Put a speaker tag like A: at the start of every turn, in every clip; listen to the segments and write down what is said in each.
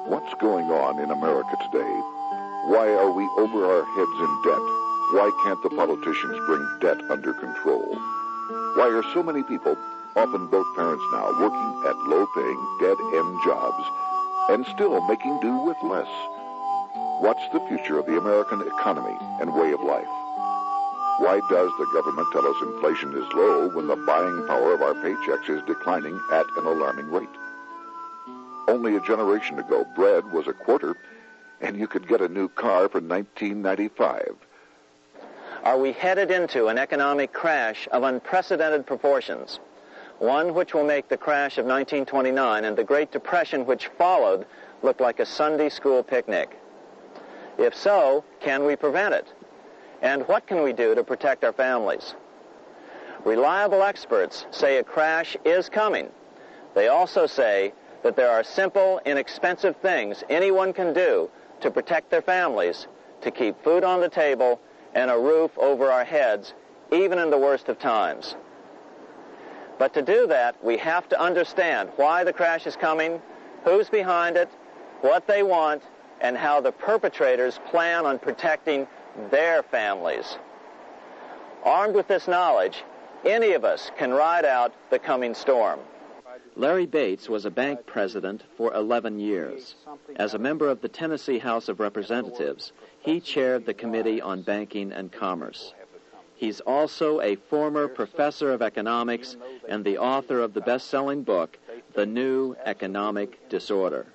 A: What's going on in America today? Why are we over our heads in debt? Why can't the politicians bring debt under control? Why are so many people, often both parents now, working at low-paying, dead-end jobs and still making do with less? What's the future of the American economy and way of life? Why does the government tell us inflation is low when the buying power of our paychecks is declining at an alarming rate? Only a generation ago, bread was a quarter, and you could get a new car for $19.95.
B: Are we headed into an economic crash of unprecedented proportions? One which will make the crash of 1929 and the Great Depression which followed look like a Sunday school picnic. If so, can we prevent it? And what can we do to protect our families? Reliable experts say a crash is coming. They also say that there are simple, inexpensive things anyone can do to protect their families, to keep food on the table and a roof over our heads, even in the worst of times. But to do that, we have to understand why the crash is coming, who's behind it, what they want, and how the perpetrators plan on protecting their families. Armed with this knowledge, any of us can ride out the coming storm.
C: Larry Bates was a bank president for 11 years. As a member of the Tennessee House of Representatives, he chaired the Committee on Banking and Commerce. He's also a former professor of economics and the author of the best-selling book, The New Economic Disorder.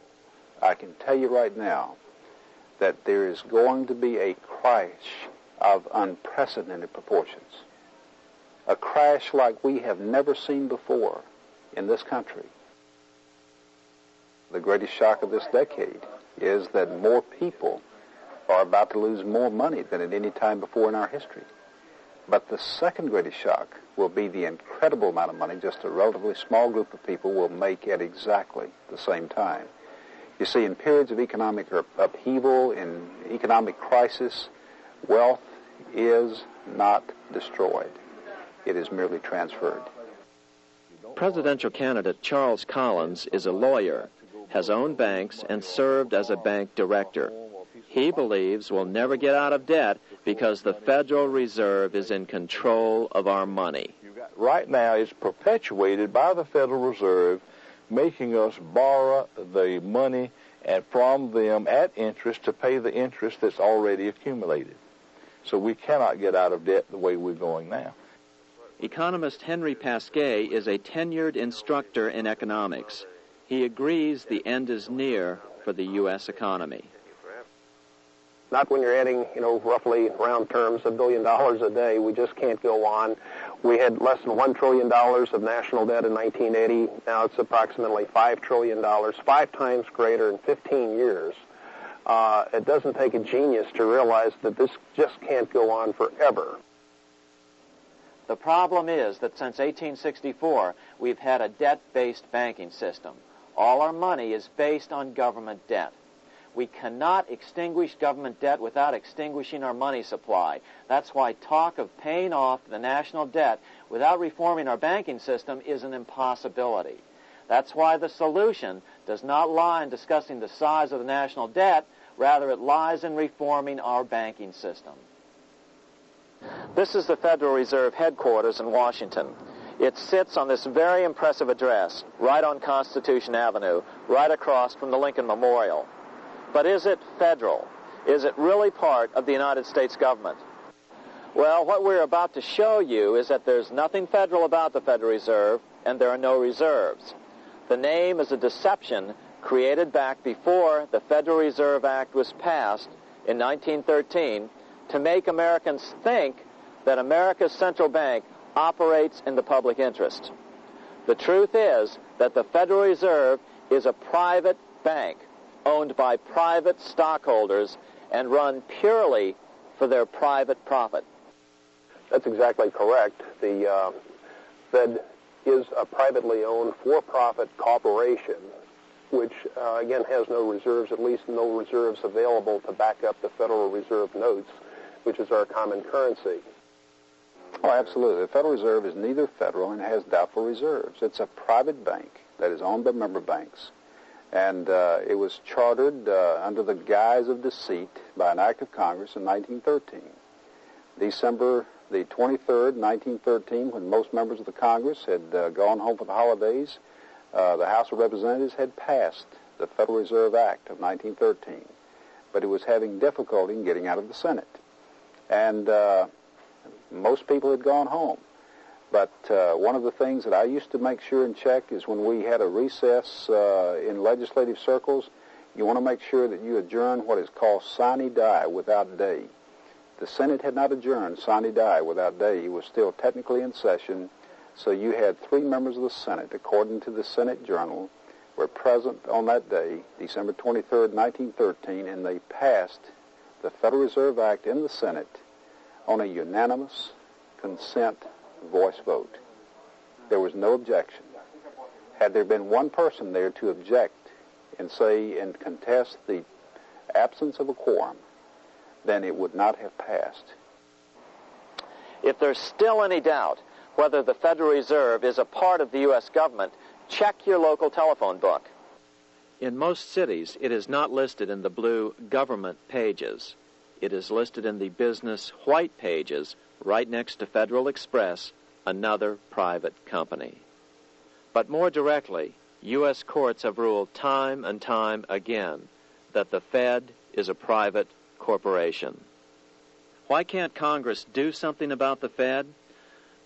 D: I can tell you right now that there is going to be a crash of unprecedented proportions. A crash like we have never seen before in this country. The greatest shock of this decade is that more people are about to lose more money than at any time before in our history. But the second greatest shock will be the incredible amount of money just a relatively small group of people will make at exactly the same time. You see, in periods of economic upheaval, in economic crisis, wealth is not destroyed. It is merely transferred.
C: Presidential candidate Charles Collins is a lawyer, has owned banks, and served as a bank director. He believes we'll never get out of debt because the Federal Reserve is in control of our money.
E: Right now, it's perpetuated by the Federal Reserve, making us borrow the money and from them at interest to pay the interest that's already accumulated. So we cannot get out of debt the way we're going now.
C: Economist Henry Pasquet is a tenured instructor in economics. He agrees the end is near for the U.S. economy.
F: Not when you're adding, roughly round terms, $1 billion a day. We just can't go on. We had less than $1 trillion of national debt in 1980. Now it's approximately $5 trillion, 5 times greater in 15 years. It doesn't take a genius to realize that this just can't go on forever.
B: The problem is that since 1864, we've had a debt-based banking system. All our money is based on government debt. We cannot extinguish government debt without extinguishing our money supply. That's why talk of paying off the national debt without reforming our banking system is an impossibility. That's why the solution does not lie in discussing the size of the national debt. Rather, it lies in reforming our banking system. This is the Federal Reserve headquarters in Washington. It sits on this very impressive address, right on Constitution Avenue, right across from the Lincoln Memorial. But is it federal? Is it really part of the United States government? Well, what we're about to show you is that there's nothing federal about the Federal Reserve, and there are no reserves. The name is a deception created back before the Federal Reserve Act was passed in 1913 to make Americans think that America's central bank operates in the public interest. The truth is that the Federal Reserve is a private bank owned by private stockholders and run purely for their private profit.
F: That's exactly correct. The Fed is a privately owned for-profit corporation, which, again, has no reserves, at least no reserves available to back up the Federal Reserve notes, which is our common currency.
D: Oh, absolutely. The Federal Reserve is neither federal and has doubtful reserves. It's a private bank that is owned by member banks. And it was chartered under the guise of deceit by an act of Congress in 1913. December the 23rd, 1913, when most members of the Congress had gone home for the holidays, the House of Representatives had passed the Federal Reserve Act of 1913, but it was having difficulty in getting out of the Senate. And most people had gone home. But one of the things that I used to make sure and check is when we had a recess in legislative circles, you want to make sure that you adjourn what is called sine die, without day. The Senate had not adjourned sine die, without day. It was still technically in session, so you had 3 members of the Senate, according to the Senate Journal, were present on that day, December 23rd, 1913, and they passed the Federal Reserve Act in the Senate on a unanimous consent voice vote. There was no objection. Had there been one person there to object and say and contest the absence of a quorum, then it would not have passed.
B: If there's still any doubt whether the Federal Reserve is a part of the U.S. government, check your local telephone book.
C: In most cities, it is not listed in the blue government pages. It is listed in the business white pages right next to Federal Express, another private company. But more directly, U.S. courts have ruled time and time again that the Fed is a private corporation. Why can't Congress do something about the Fed?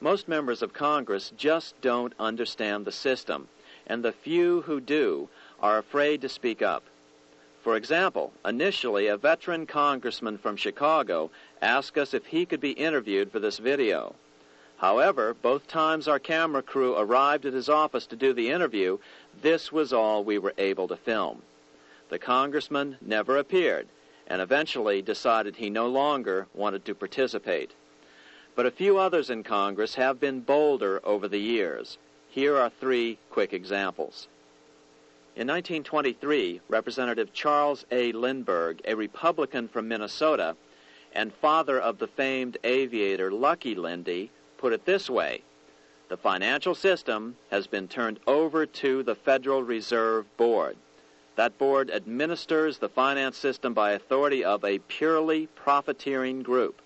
C: Most members of Congress just don't understand the system, and the few who do are afraid to speak up. For example, initially a veteran congressman from Chicago asked us if he could be interviewed for this video. However, both times our camera crew arrived at his office to do the interview, this was all we were able to film. The congressman never appeared, and eventually decided he no longer wanted to participate. But a few others in Congress have been bolder over the years. Here are 3 quick examples. In 1923, Representative Charles A. Lindbergh, a Republican from Minnesota, and father of the famed aviator Lucky Lindy, put it this way: the financial system has been turned over to the Federal Reserve Board. That board administers the finance system by authority of a purely profiteering group.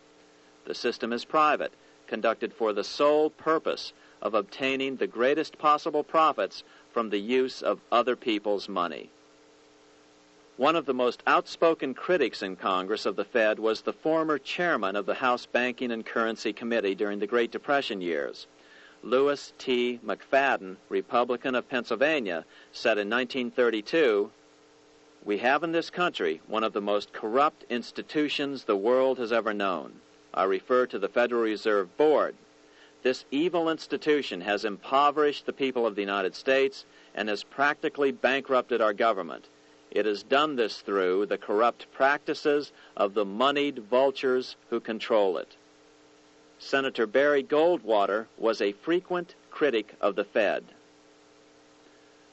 C: The system is private, conducted for the sole purpose of obtaining the greatest possible profits from the use of other people's money. One of the most outspoken critics in Congress of the Fed was the former chairman of the House Banking and Currency Committee during the Great Depression years. Lewis T. McFadden, Republican of Pennsylvania, said in 1932, "We have in this country one of the most corrupt institutions the world has ever known. I refer to the Federal Reserve Board. This evil institution has impoverished the people of the United States and has practically bankrupted our government. It has done this through the corrupt practices of the moneyed vultures who control it." Senator Barry Goldwater was a frequent critic of the Fed.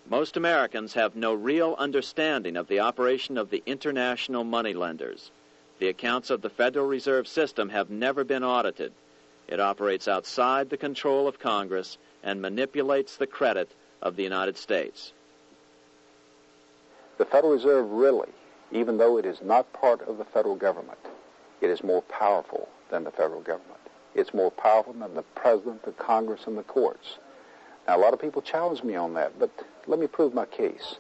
C: Most Americans have no real understanding of the operation of the international moneylenders. The accounts of the Federal Reserve System have never been audited. It operates outside the control of Congress and manipulates the credit of the United States.
D: The Federal Reserve really, even though it is not part of the federal government, it is more powerful than the federal government. It's more powerful than the President, the Congress, and the courts. Now, a lot of people challenge me on that, but let me prove my case.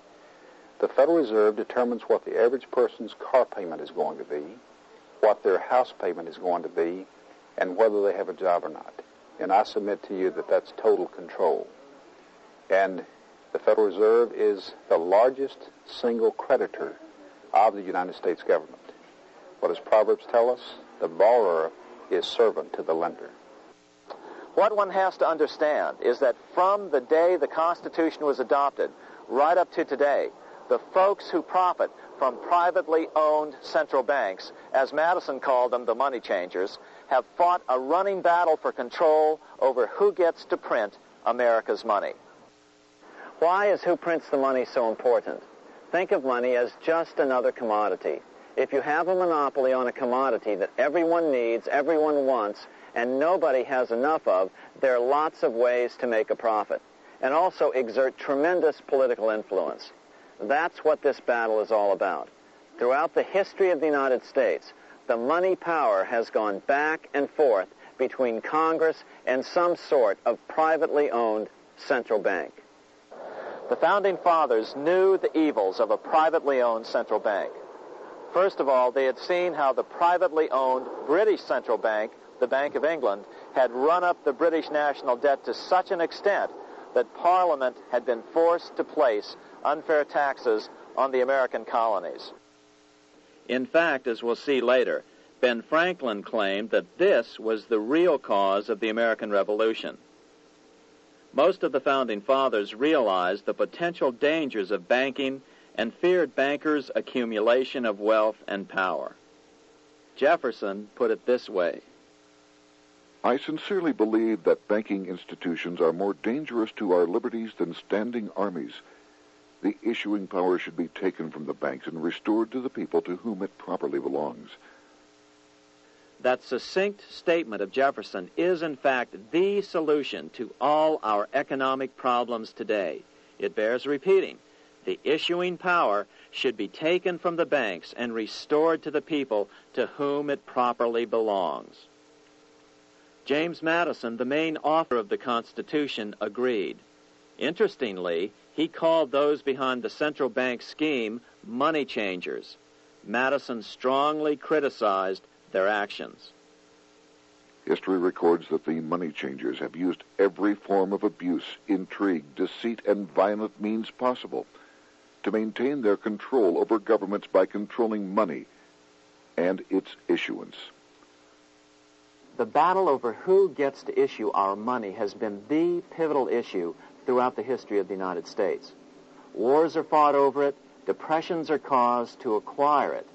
D: The Federal Reserve determines what the average person's car payment is going to be, what their house payment is going to be, and whether they have a job or not. And I submit to you that that's total control. And the Federal Reserve is the largest single creditor of the United States government. What does Proverbs tell us? The borrower is servant to the lender.
B: What one has to understand is that from the day the Constitution was adopted right up to today, the folks who profit from privately owned central banks, as Madison called them, the money changers, have fought a running battle for control over who gets to print America's money. Why is who prints the money so important? Think of money as just another commodity. If you have a monopoly on a commodity that everyone needs, everyone wants, and nobody has enough of, there are lots of ways to make a profit and also exert tremendous political influence. That's what this battle is all about. Throughout the history of the United States, the money power has gone back and forth between Congress and some sort of privately owned central bank. The Founding Fathers knew the evils of a privately owned central bank. First of all, they had seen how the privately owned British central bank, the Bank of England, had run up the British national debt to such an extent that Parliament had been forced to place unfair taxes on the American colonies.
C: In fact, as we'll see later, Ben Franklin claimed that this was the real cause of the American Revolution. Most of the Founding Fathers realized the potential dangers of banking and feared bankers' accumulation of wealth and power. Jefferson put it this way:
A: I sincerely believe that banking institutions are more dangerous to our liberties than standing armies. The issuing power should be taken from the banks and restored to the people to whom it properly belongs.
C: That succinct statement of Jefferson is, in fact, the solution to all our economic problems today. It bears repeating. The issuing power should be taken from the banks and restored to the people to whom it properly belongs. James Madison, the main author of the Constitution, agreed. Interestingly, he called those behind the central bank scheme money changers. Madison strongly criticized their actions.
A: History records that the money changers have used every form of abuse, intrigue, deceit, and violent means possible to maintain their control over governments by controlling money and its issuance.
B: The battle over who gets to issue our money has been the pivotal issue throughout the history of the United States. Wars are fought over it, depressions are caused to acquire it.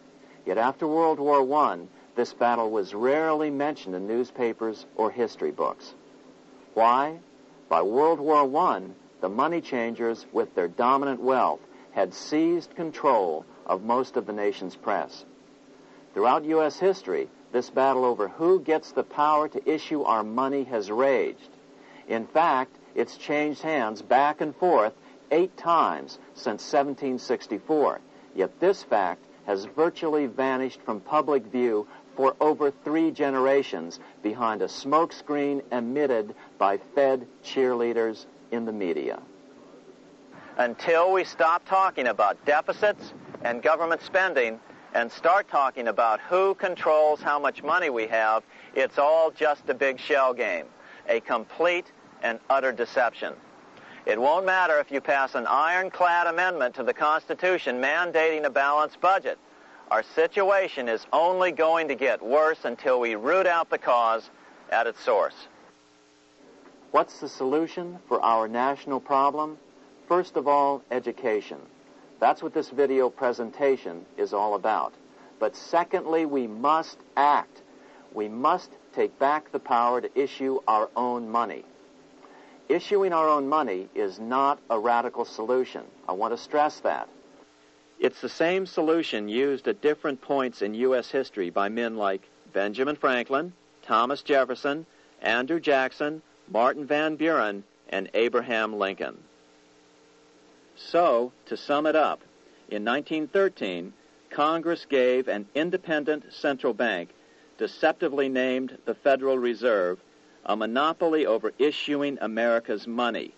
B: Yet after World War I, this battle was rarely mentioned in newspapers or history books. Why? By World War I, the money changers, with their dominant wealth, had seized control of most of the nation's press. Throughout U.S. history, this battle over who gets the power to issue our money has raged. In fact, it's changed hands back and forth 8 times since 1764, yet this fact has virtually vanished from public view for over 3 generations behind a smokescreen emitted by Fed cheerleaders in the media. Until we stop talking about deficits and government spending and start talking about who controls how much money we have, it's all just a big shell game, a complete and utter deception. It won't matter if you pass an ironclad amendment to the Constitution mandating a balanced budget. Our situation is only going to get worse until we root out the cause at its source. What's the solution for our national problem? First of all, education. That's what this video presentation is all about. But secondly, we must act. We must take back the power to issue our own money. Issuing our own money is not a radical solution. I want to stress that.
C: It's the same solution used at different points in U.S. history by men like Benjamin Franklin, Thomas Jefferson, Andrew Jackson, Martin Van Buren, and Abraham Lincoln. So, to sum it up, in 1913, Congress gave an independent central bank, deceptively named the Federal Reserve, a monopoly over issuing America's money,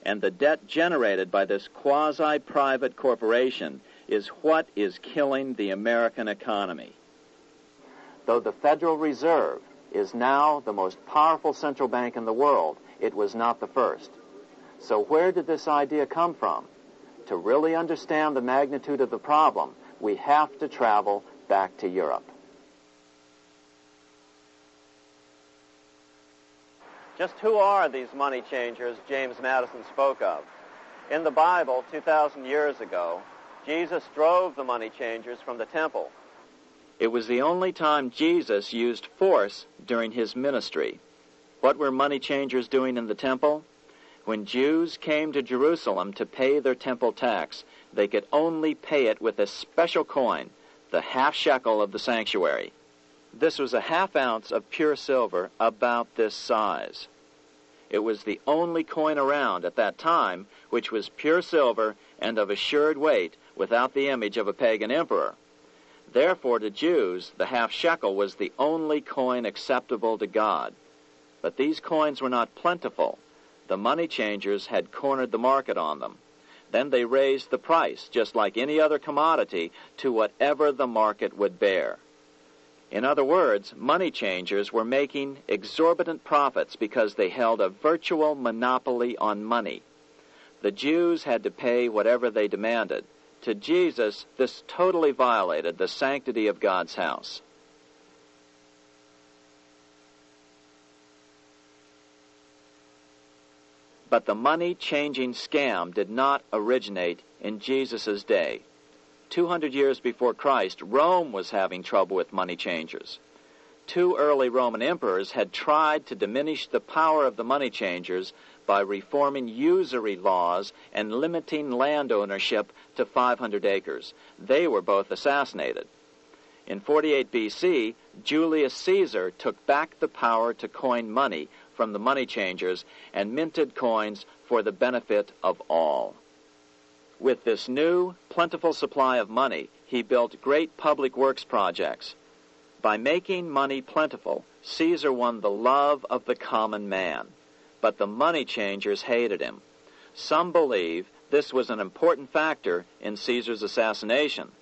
C: and the debt generated by this quasi-private corporation is what is killing the American economy.
B: Though the Federal Reserve is now the most powerful central bank in the world, it was not the first. So where did this idea come from? To really understand the magnitude of the problem, we have to travel back to Europe. Just who are these money changers James Madison spoke of? In the Bible, 2,000 years ago, Jesus drove the money changers from the temple.
C: It was the only time Jesus used force during his ministry. What were money changers doing in the temple? When Jews came to Jerusalem to pay their temple tax, they could only pay it with a special coin, the half shekel of the sanctuary. This was a half ounce of pure silver about this size. It was the only coin around at that time which was pure silver and of assured weight, without the image of a pagan emperor. Therefore, to Jews, the half shekel was the only coin acceptable to God. But these coins were not plentiful. The money changers had cornered the market on them. Then they raised the price, just like any other commodity, to whatever the market would bear. In other words, money changers were making exorbitant profits because they held a virtual monopoly on money. The Jews had to pay whatever they demanded. To Jesus, this totally violated the sanctity of God's house. But the money-changing scam did not originate in Jesus' day. 200 years before Christ, Rome was having trouble with money changers. 2 early Roman emperors had tried to diminish the power of the money changers by reforming usury laws and limiting land ownership to 500 acres. They were both assassinated. In 48 BC, Julius Caesar took back the power to coin money from the money changers and minted coins for the benefit of all. With this new, plentiful supply of money, he built great public works projects. By making money plentiful, Caesar won the love of the common man. But the money changers hated him. Some believe this was an important factor in Caesar's assassination.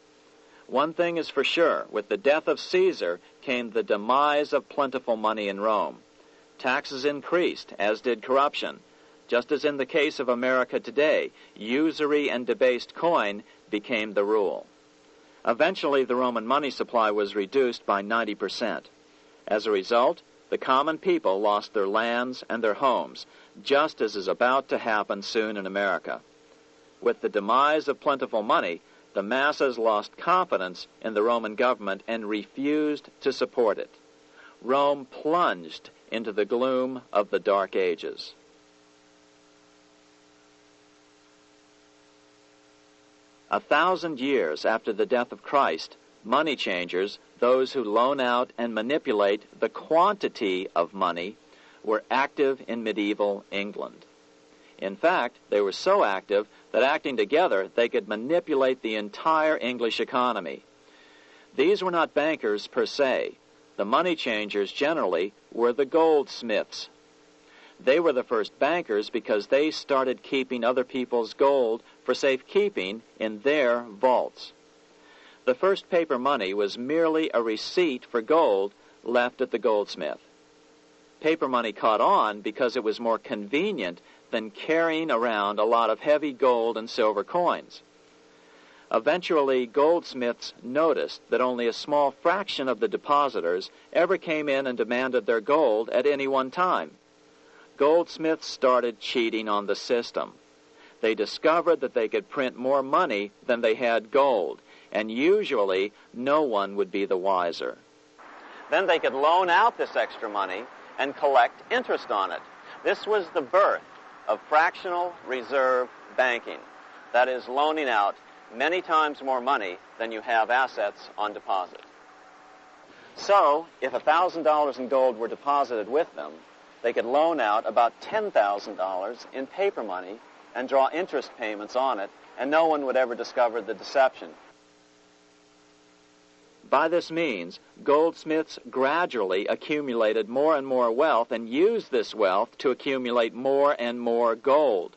C: One thing is for sure, with the death of Caesar came the demise of plentiful money in Rome. Taxes increased, as did corruption. Just as in the case of America today, usury and debased coin became the rule. Eventually, the Roman money supply was reduced by 90%. As a result, the common people lost their lands and their homes, just as is about to happen soon in America. With the demise of plentiful money, the masses lost confidence in the Roman government and refused to support it. Rome plunged into the gloom of the Dark Ages. A 1,000 years after the death of Christ, money changers, those who loan out and manipulate the quantity of money, were active in medieval England. In fact, they were so active that acting together, they could manipulate the entire English economy. These were not bankers per se. The money changers generally were the goldsmiths. They were the first bankers because they started keeping other people's gold for safekeeping in their vaults. The first paper money was merely a receipt for gold left at the goldsmith. Paper money caught on because it was more convenient than carrying around a lot of heavy gold and silver coins. Eventually, goldsmiths noticed that only a small fraction of the depositors ever came in and demanded their gold at any one time. Goldsmiths started cheating on the system. They discovered that they could print more money than they had gold, and usually no one would be the wiser. Then they could loan out this extra money and collect interest on it. This was the birth of fractional reserve banking. That is, loaning out many times more money than you have assets on deposit. So, if $1,000 in gold were deposited with them, they could loan out about $10,000 in paper money and draw interest payments on it, and no one would ever discover the deception. By this means, goldsmiths gradually accumulated more and more wealth and used this wealth to accumulate more and more gold.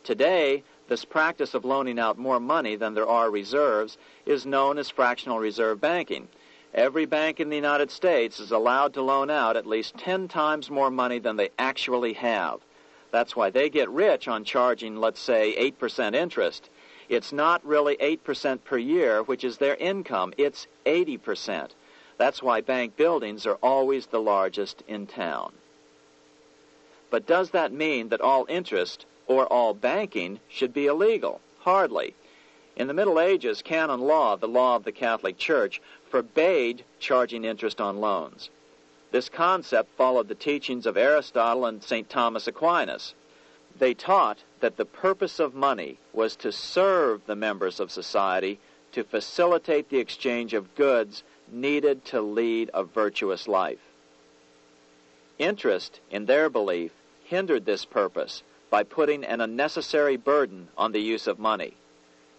C: Today, this practice of loaning out more money than there are reserves is known as fractional reserve banking. Every bank in the United States is allowed to loan out at least 10 times more money than they actually have. That's why they get rich on charging, let's say, 8% interest. It's not really 8% per year, which is their income. It's 80%. That's why bank buildings are always the largest in town. But does that mean that all interest or all banking should be illegal? Hardly. In the Middle Ages, canon law, the law of the Catholic Church, forbade charging interest on loans. This concept followed the teachings of Aristotle and St. Thomas Aquinas. They taught that the purpose of money was to serve the members of society, to facilitate the exchange of goods needed to lead a virtuous life. Interest, in their belief, hindered this purpose by putting an unnecessary burden on the use of money.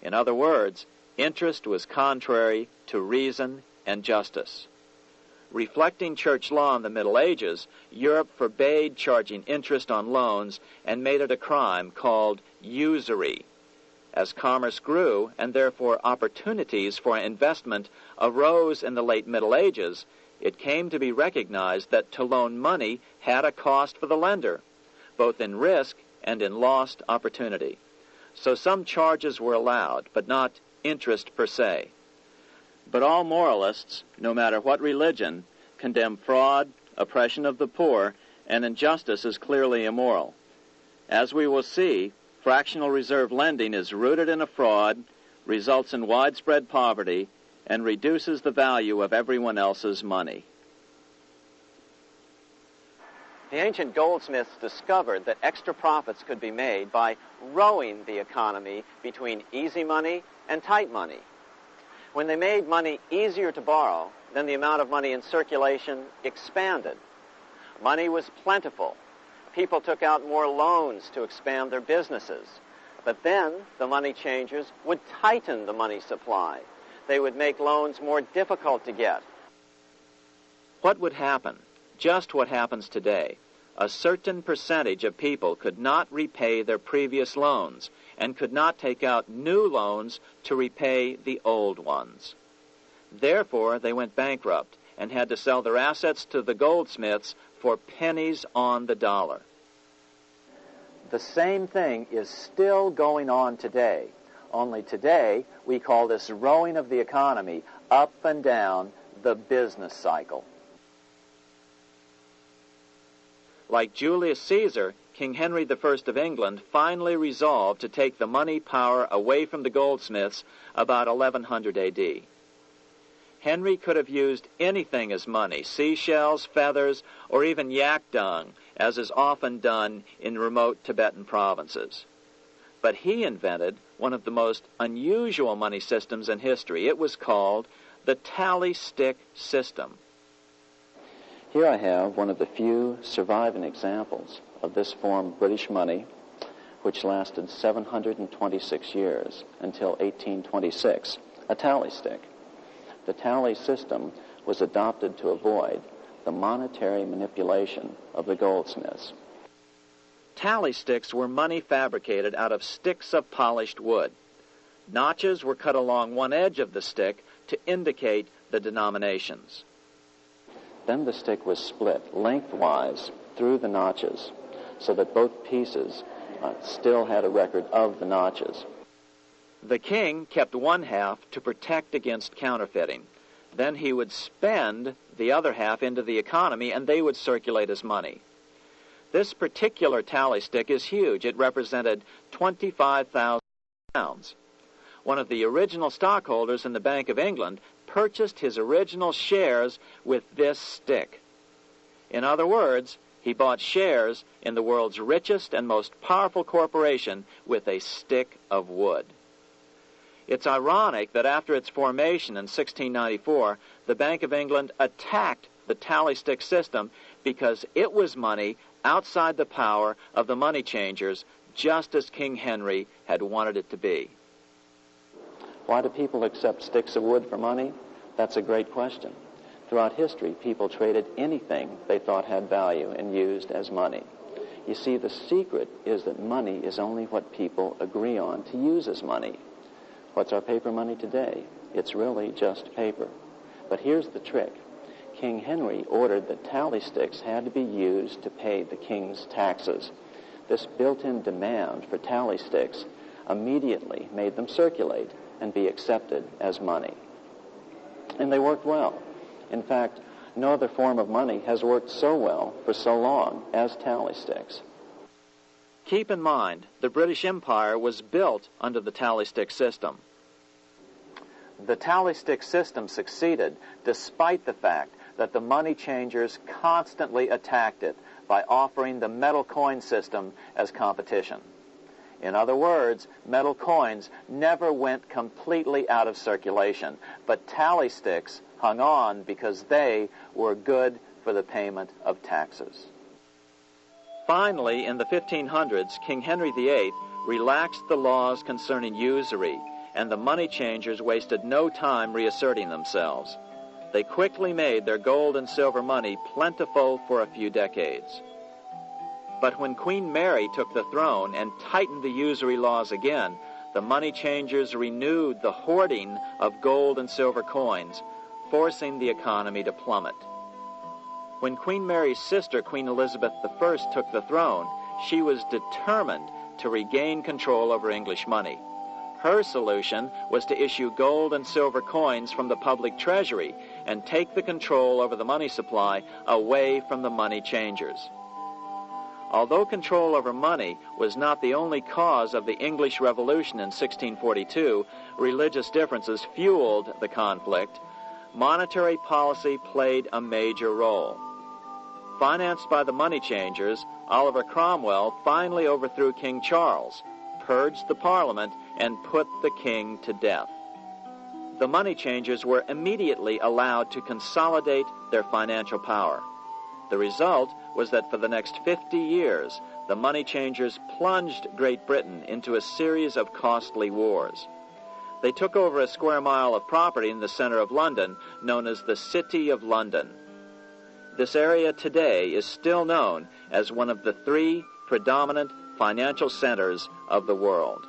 C: In other words, interest was contrary to reason and justice. Reflecting church law in the Middle Ages, Europe forbade charging interest on loans and made it a crime called usury. As commerce grew, and therefore opportunities for investment arose in the late Middle Ages, it came to be recognized that to loan money had a cost for the lender, both in risk and in lost opportunity. So some charges were allowed, but not interest per se. But all moralists, no matter what religion, condemn fraud, oppression of the poor, and injustice as clearly immoral. As we will see, fractional reserve lending is rooted in a fraud, results in widespread poverty, and reduces the value of everyone else's money.
B: The ancient goldsmiths discovered that extra profits could be made by rowing the economy between easy money and tight money. When they made money easier to borrow, then the amount of money in circulation expanded. Money was plentiful. People took out more loans to expand their businesses. But then the money changers would tighten the money supply. They would make loans more difficult to get.
C: What would happen? Just what happens today. A certain percentage of people could not repay their previous loans and could not take out new loans to repay the old ones. Therefore, they went bankrupt and had to sell their assets to the goldsmiths for pennies on the dollar.
B: The same thing is still going on today. Only today, we call this rowing of the economy up and down the business cycle.
C: Like Julius Caesar, King Henry I of England finally resolved to take the money power away from the goldsmiths about 1100 A.D. Henry could have used anything as money, seashells, feathers, or even yak dung, as is often done in remote Tibetan provinces. But he invented one of the most unusual money systems in history. It was called the tally stick system. Here I have one of the few surviving examples of this form of British money, which lasted 726 years until 1826, a tally stick. The tally system was adopted to avoid the monetary manipulation of the goldsmiths. Tally sticks were money fabricated out of sticks of polished wood. Notches were cut along one edge of the stick to indicate the denominations. Then the stick was split lengthwise through the notches so that both pieces still had a record of the notches. The king kept one half to protect against counterfeiting. Then he would spend the other half into the economy, and they would circulate as money. This particular tally stick is huge. It represented 25,000 pounds. One of the original stockholders in the Bank of England purchased his original shares with this stick. In other words, he bought shares in the world's richest and most powerful corporation with a stick of wood. It's ironic that after its formation in 1694, the Bank of England attacked the tally stick system because it was money outside the power of the money changers, just as King Henry had wanted it to be. Why do people accept sticks of wood for money? That's a great question. Throughout history, people traded anything they thought had value and used as money. You see, the secret is that money is only what people agree on to use as money. What's our paper money today? It's really just paper. But here's the trick. King Henry ordered that tally sticks had to be used to pay the king's taxes. This built-in demand for tally sticks immediately made them circulate and be accepted as money. And they worked well. In fact, no other form of money has worked so well for so long as tally sticks. Keep in mind, the British Empire was built under the tally stick system.
B: The tally stick system succeeded despite the fact that the money changers constantly attacked it by offering the metal coin system as competition. In other words, metal coins never went completely out of circulation, but tally sticks hung on because they were good for the payment of taxes.
C: Finally, in the 1500s, King Henry VIII relaxed the laws concerning usury, and the money changers wasted no time reasserting themselves. They quickly made their gold and silver money plentiful for a few decades. But when Queen Mary took the throne and tightened the usury laws again, the money changers renewed the hoarding of gold and silver coins, forcing the economy to plummet. When Queen Mary's sister, Queen Elizabeth I, took the throne, she was determined to regain control over English money. Her solution was to issue gold and silver coins from the public treasury and take the control over the money supply away from the money changers. Although control over money was not the only cause of the English Revolution in 1642, religious differences fueled the conflict. Monetary policy played a major role. Financed by the money changers, Oliver Cromwell finally overthrew King Charles, purged the Parliament, and put the king to death. The money changers were immediately allowed to consolidate their financial power. The result was that for the next 50 years, the money changers plunged Great Britain into a series of costly wars. They took over a square mile of property in the center of London, known as the City of London. This area today is still known as one of the 3 predominant financial centers of the world.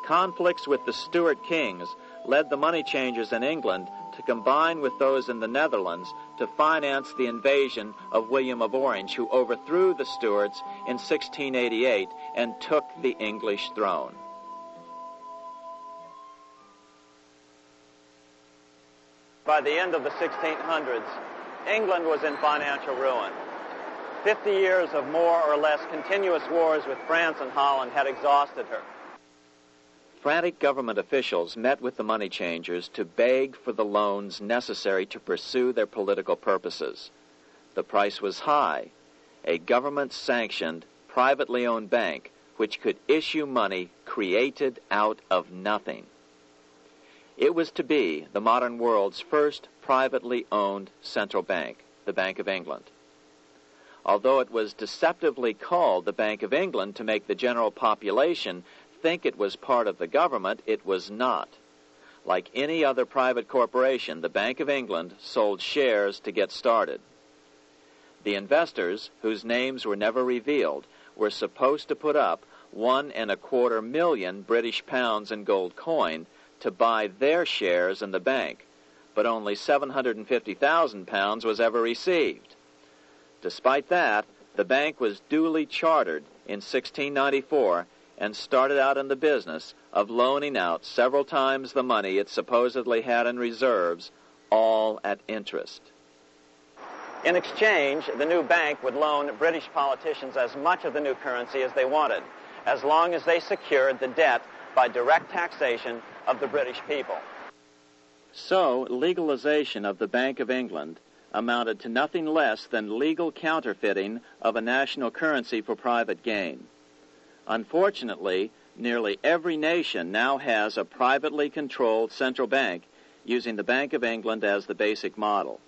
C: Conflicts with the Stuart kings led the money changers in England to combine with those in the Netherlands to finance the invasion of William of Orange, who overthrew the Stuarts in 1688 and took the English throne.
B: By the end of the 1600s, England was in financial ruin. 50 years of more or less continuous wars with France and Holland had exhausted her.
C: Frantic government officials met with the money changers to beg for the loans necessary to pursue their political purposes. The price was high: a government-sanctioned, privately owned bank which could issue money created out of nothing. It was to be the modern world's first privately owned central bank, the Bank of England. Although it was deceptively called the Bank of England to make the general population think it was part of the government, it was not. Like any other private corporation, the Bank of England sold shares to get started. The investors, whose names were never revealed, were supposed to put up £1.25 million British pounds in gold coin to buy their shares in the bank, but only £750,000 was ever received. Despite that, the bank was duly chartered in 1694 and started out in the business of loaning out several times the money it supposedly had in reserves, all at interest.
B: In exchange, the new bank would loan British politicians as much of the new currency as they wanted, as long as they secured the debt by direct taxation of the British people.
C: So, legalization of the Bank of England amounted to nothing less than legal counterfeiting of a national currency for private gain. Unfortunately, nearly every nation now has a privately controlled central bank using the Bank of England as the basic model.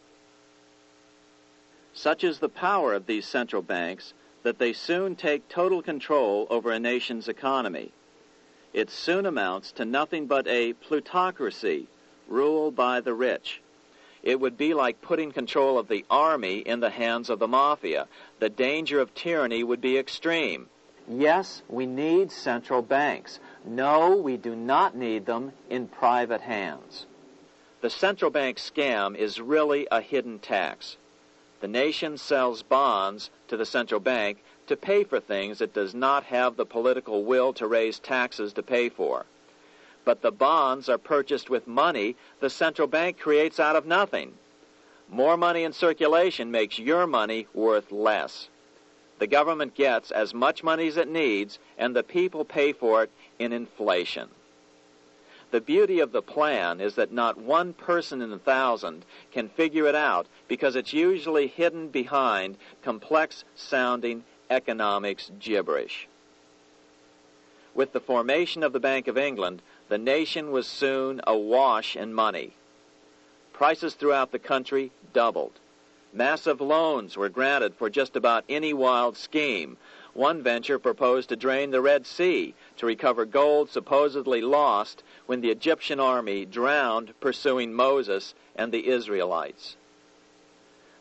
C: Such is the power of these central banks that they soon take total control over a nation's economy. It soon amounts to nothing but a plutocracy, ruled by the rich. It would be like putting control of the army in the hands of the mafia. The danger of tyranny would be extreme.
B: Yes, we need central banks. No, we do not need them in private hands.
C: The central bank scam is really a hidden tax. The nation sells bonds to the central bank to pay for things it does not have the political will to raise taxes to pay for. But the bonds are purchased with money the central bank creates out of nothing. More money in circulation makes your money worth less. The government gets as much money as it needs, and the people pay for it in inflation. The beauty of the plan is that not one person in 1,000 can figure it out, because it's usually hidden behind complex-sounding economics gibberish. With the formation of the Bank of England, the nation was soon awash in money. Prices throughout the country doubled. Massive loans were granted for just about any wild scheme. One venture proposed to drain the Red Sea to recover gold supposedly lost when the Egyptian army drowned pursuing Moses and the Israelites.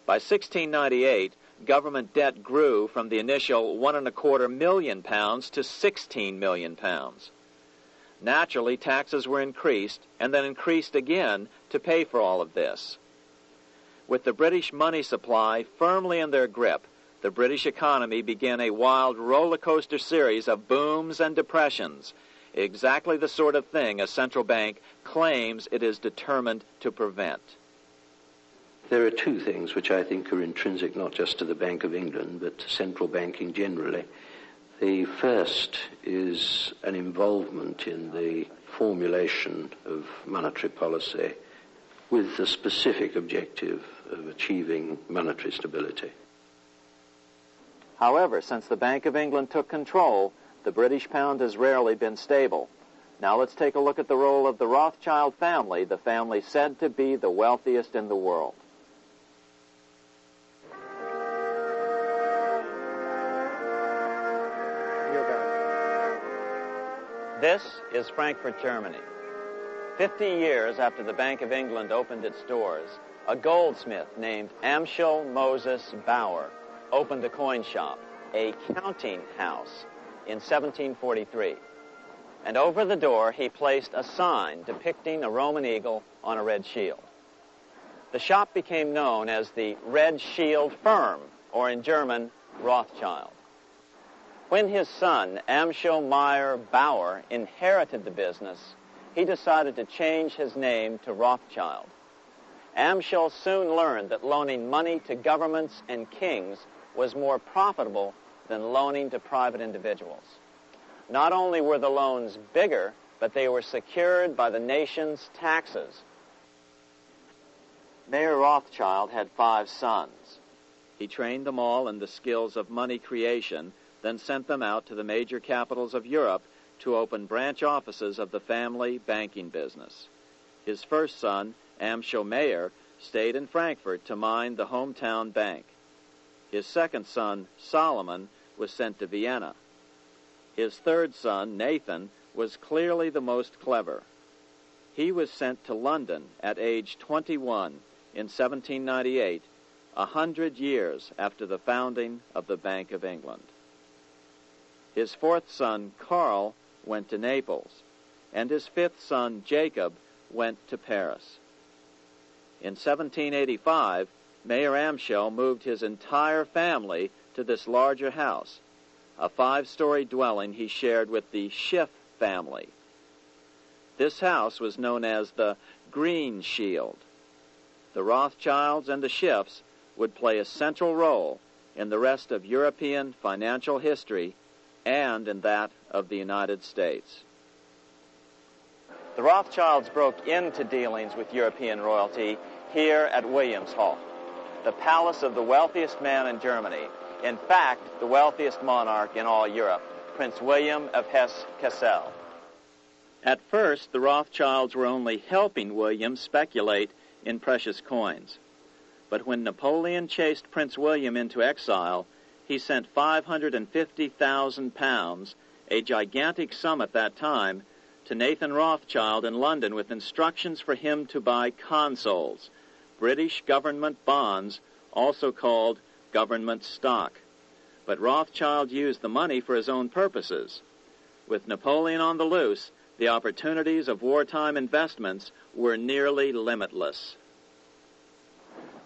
C: By 1698, government debt grew from the initial £1.25 million to £16 million. Naturally, taxes were increased and then increased again to pay for all of this. With the British money supply firmly in their grip, the British economy began a wild roller coaster series of booms and depressions, exactly the sort of thing a central bank claims it is determined to prevent.
G: There are two things which I think are intrinsic not just to the Bank of England, but to central banking generally. The first is an involvement in the formulation of monetary policy with the specific objective of achieving monetary stability.
B: However, since the Bank of England took control, the British pound has rarely been stable. Now let's take a look at the role of the Rothschild family, the family said to be the wealthiest in the world. This is Frankfurt, Germany. 50 years after the Bank of England opened its doors, a goldsmith named Amschel Moses Bauer opened a coin shop, a counting house, in 1743. And over the door he placed a sign depicting a Roman eagle on a red shield. The shop became known as the Red Shield Firm, or in German, Rothschild. When his son, Amschel Meyer Bauer, inherited the business, he decided to change his name to Rothschild. Amschel soon learned that loaning money to governments and kings was more profitable than loaning to private individuals. Not only were the loans bigger, but they were secured by the nation's taxes. Mayer Rothschild had 5 sons.
C: He trained them all in the skills of money creation, then sent them out to the major capitals of Europe to open branch offices of the family banking business. His first son, Amschel Meyer, stayed in Frankfurt to mind the hometown bank. His second son, Solomon, was sent to Vienna. His third son, Nathan, was clearly the most clever. He was sent to London at age 21 in 1798, 100 years after the founding of the Bank of England. His fourth son, Karl, went to Naples, and his fifth son, Jacob, went to Paris. In 1785, Mayer Amschel moved his entire family to this larger house, a 5-story dwelling he shared with the Schiff family. This house was known as the Green Shield. The Rothschilds and the Schiffs would play a central role in the rest of European financial history and in that of the United States.
B: The Rothschilds broke into dealings with European royalty here at Williamshall, the palace of the wealthiest man in Germany. In fact, the wealthiest monarch in all Europe, Prince William of Hesse-Kassel.
C: At first, the Rothschilds were only helping William speculate in precious coins. But when Napoleon chased Prince William into exile, he sent £550,000, a gigantic sum at that time, to Nathan Rothschild in London with instructions for him to buy consols, British government bonds, also called government stock. But Rothschild used the money for his own purposes. With Napoleon on the loose, the opportunities of wartime investments were nearly limitless.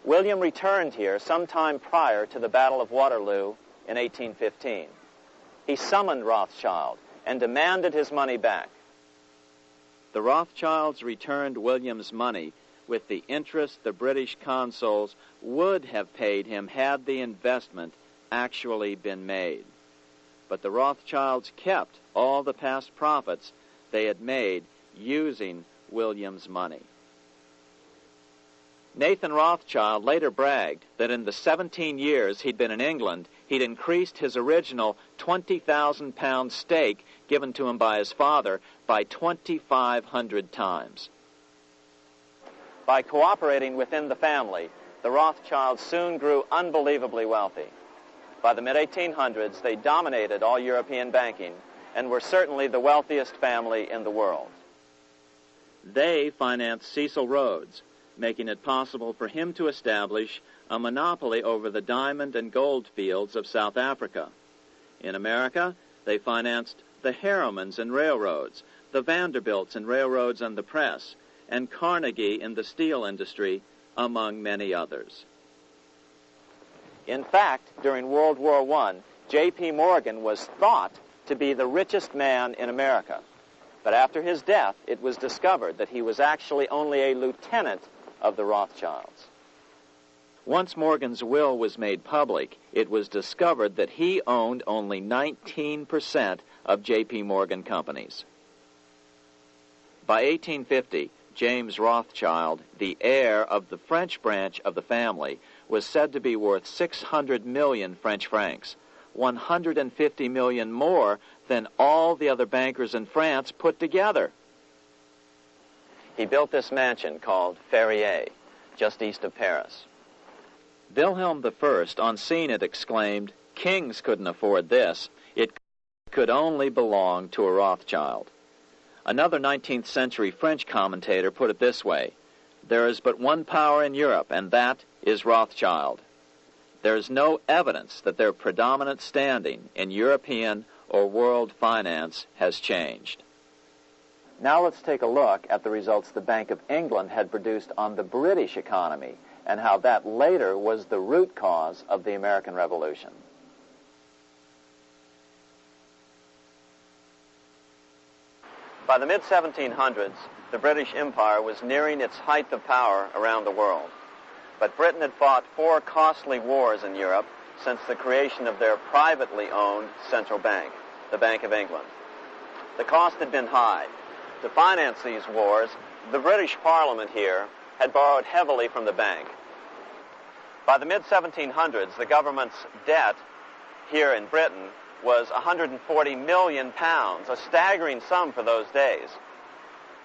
B: William returned here sometime prior to the Battle of Waterloo in 1815. He summoned Rothschild and demanded his money back.
C: The Rothschilds returned William's money with the interest the British consuls would have paid him had the investment actually been made. But the Rothschilds kept all the past profits they had made using William's money. Nathan Rothschild later bragged that in the 17 years he'd been in England, he'd increased his original £20,000 stake given to him by his father by 2,500 times.
B: By cooperating within the family, the Rothschilds soon grew unbelievably wealthy. By the mid-1800s, they dominated all European banking and were certainly the wealthiest family in the world.
C: They financed Cecil Rhodes, making it possible for him to establish a monopoly over the diamond and gold fields of South Africa. In America, they financed the Harrimans and railroads, the Vanderbilts and railroads and the press, and Carnegie in the steel industry, among many others.
B: In fact, during World War I, J.P. Morgan was thought to be the richest man in America. But after his death, it was discovered that he was actually only a lieutenant of the Rothschilds.
C: Once Morgan's will was made public, it was discovered that he owned only 19% of J.P. Morgan companies. By 1850, James Rothschild, the heir of the French branch of the family, was said to be worth 600 million French francs, 150 million more than all the other bankers in France put together.
B: He built this mansion called Ferrier, just east of Paris.
C: Wilhelm I, on seeing it, exclaimed, "Kings couldn't afford this. It could only belong to a Rothschild." Another 19th century French commentator put it this way: "There is but one power in Europe, and that is Rothschild." There is no evidence that their predominant standing in European or world finance has changed.
B: Now let's take a look at the results the Bank of England had produced on the British economy and how that later was the root cause of the American Revolution. By the mid-1700s, the British Empire was nearing its height of power around the world. But Britain had fought 4 costly wars in Europe since the creation of their privately owned central bank, the Bank of England. The cost had been high. To finance these wars, the British Parliament here had borrowed heavily from the bank. By the mid-1700s, the government's debt here in Britain was £140 million, a staggering sum for those days.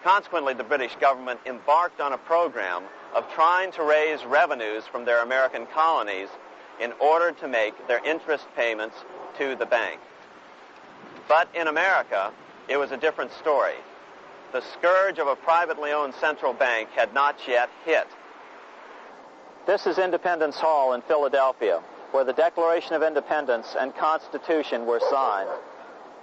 B: Consequently, the British government embarked on a program of trying to raise revenues from their American colonies in order to make their interest payments to the bank. But in America, it was a different story. The scourge of a privately owned central bank had not yet hit. This is Independence Hall in Philadelphia, where the Declaration of Independence and Constitution were signed.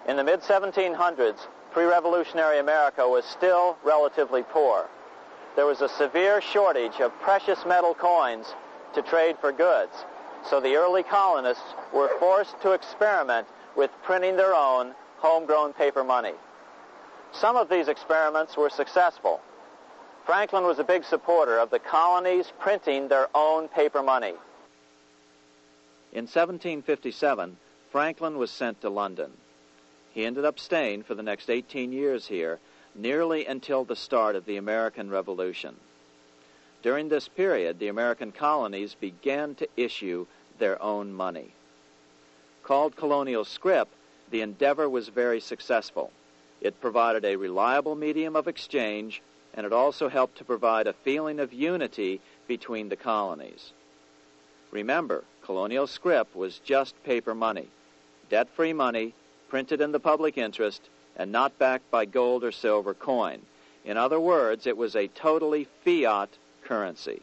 B: In the mid-1700s, pre-revolutionary America was still relatively poor. There was a severe shortage of precious metal coins to trade for goods, so the early colonists were forced to experiment with printing their own homegrown paper money. Some of these experiments were successful. Franklin was a big supporter of the colonies printing their own paper money.
C: In 1757, Franklin was sent to London. He ended up staying for the next 18 years here, nearly until the start of the American Revolution. During this period, the American colonies began to issue their own money. Called colonial scrip, the endeavor was very successful. It provided a reliable medium of exchange, and it also helped to provide a feeling of unity between the colonies. Remember, colonial scrip was just paper money, debt-free money, printed in the public interest, and not backed by gold or silver coin. In other words, it was a totally fiat currency.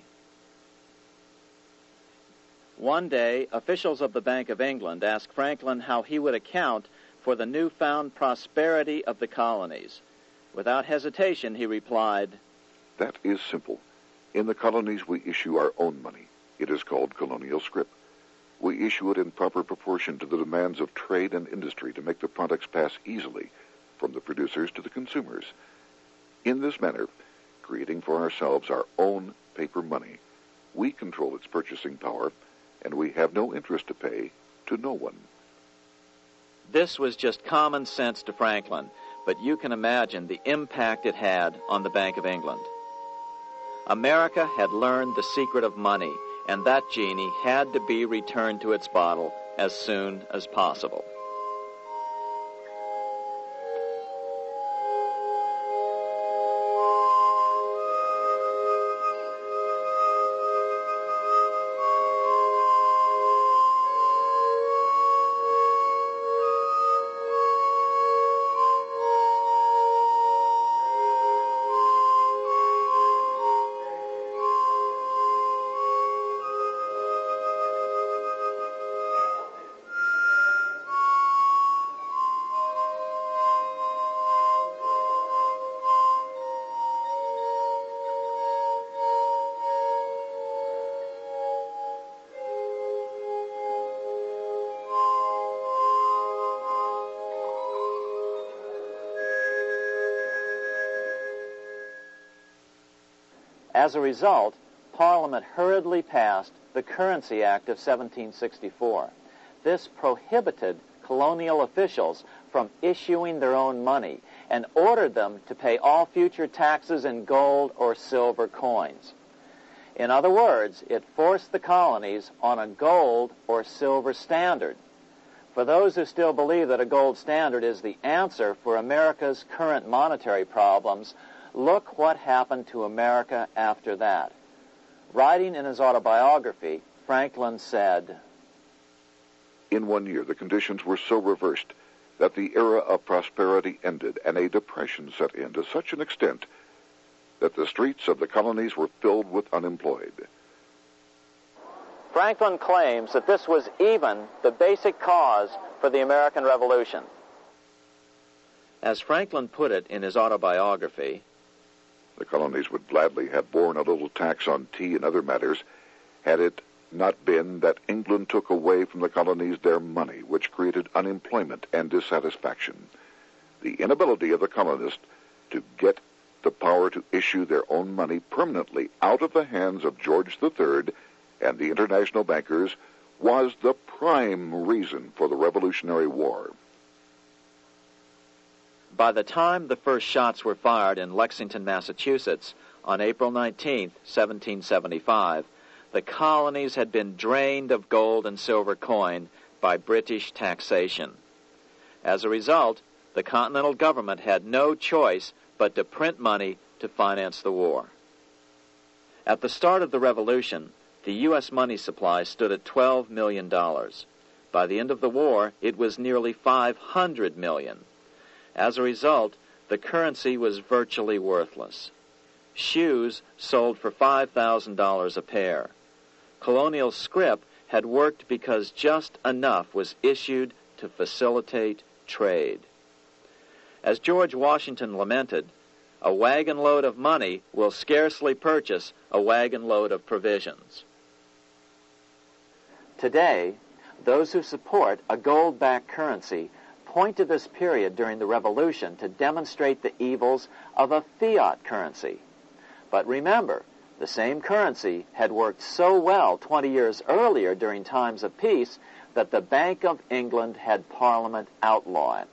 C: One day, officials of the Bank of England asked Franklin how he would account for the newfound prosperity of the colonies. Without hesitation, he replied,
A: "That is simple. In the colonies, we issue our own money. It is called colonial scrip. We issue it in proper proportion to the demands of trade and industry to make the products pass easily from the producers to the consumers. In this manner, creating for ourselves our own paper money, we control its purchasing power, and we have no interest to pay to no one."
C: This was just common sense to Franklin, but you can imagine the impact it had on the Bank of England. America had learned the secret of money, and that genie had to be returned to its bottle as soon as possible.
B: As a result, Parliament hurriedly passed the Currency Act of 1764. This prohibited colonial officials from issuing their own money and ordered them to pay all future taxes in gold or silver coins. In other words, it forced the colonies on a gold or silver standard. For those who still believe that a gold standard is the answer for America's current monetary problems, look what happened to America after that. Writing in his autobiography, Franklin said,
A: "In 1 year, the conditions were so reversed that the era of prosperity ended and a depression set in to such an extent that the streets of the colonies were filled with unemployed."
B: Franklin claims that this was even the basic cause for the American Revolution.
C: As Franklin put it in his autobiography,
A: "The colonies would gladly have borne a little tax on tea and other matters had it not been that England took away from the colonies their money, which created unemployment and dissatisfaction. The inability of the colonists to get the power to issue their own money permanently out of the hands of George III and the international bankers was the prime reason for the Revolutionary War."
C: by the time the first shots were fired in Lexington, Massachusetts, on April 19, 1775, the colonies had been drained of gold and silver coin by British taxation. As a result, the Continental government had no choice but to print money to finance the war. At the start of the Revolution, the U.S. money supply stood at $12 million. By the end of the war, it was nearly $500 million. As a result, the currency was virtually worthless. Shoes sold for $5,000 a pair. Colonial scrip had worked because just enough was issued to facilitate trade. As George Washington lamented, a wagon load of money will scarcely purchase a wagon load of provisions.
B: Today, those who support a gold-backed currency point to this period during the Revolution to demonstrate the evils of a fiat currency. But remember, the same currency had worked so well 20 years earlier during times of peace that the Bank of England had Parliament outlaw it.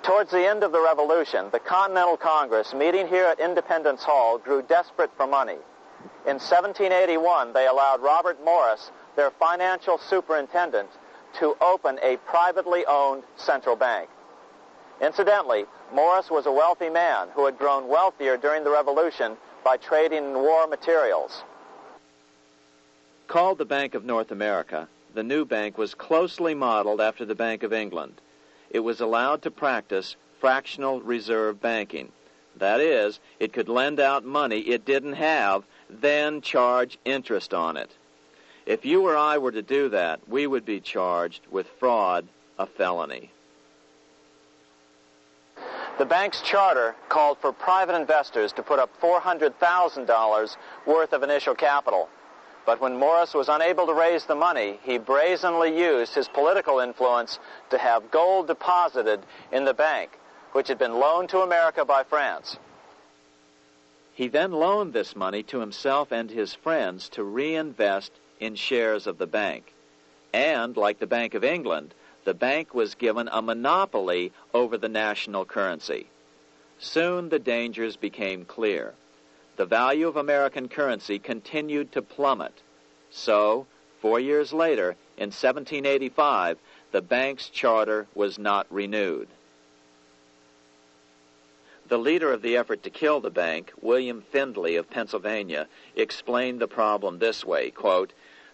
B: Towards the end of the Revolution, the Continental Congress, meeting here at Independence Hall, grew desperate for money. In 1781, they allowed Robert Morris, their financial superintendent, to open a privately owned central bank. Incidentally, Morris was a wealthy man who had grown wealthier during the Revolution by trading in war materials.
C: Called the Bank of North America, the new bank was closely modeled after the Bank of England. It was allowed to practice fractional reserve banking. That is, it could lend out money it didn't have, then charge interest on it. If you or I were to do that, we would be charged with fraud, a felony.
B: The bank's charter called for private investors to put up $400,000 worth of initial capital. But when Morris was unable to raise the money, he brazenly used his political influence to have gold deposited in the bank, which had been loaned to America by France.
C: He then loaned this money to himself and his friends to reinvest in shares of the bank. And, like the Bank of England, the bank was given a monopoly over the national currency. Soon the dangers became clear. The value of American currency continued to plummet. So, 4 years later, in 1785, the bank's charter was not renewed. The leader of the effort to kill the bank, William Findley of Pennsylvania, explained the problem this way, quote,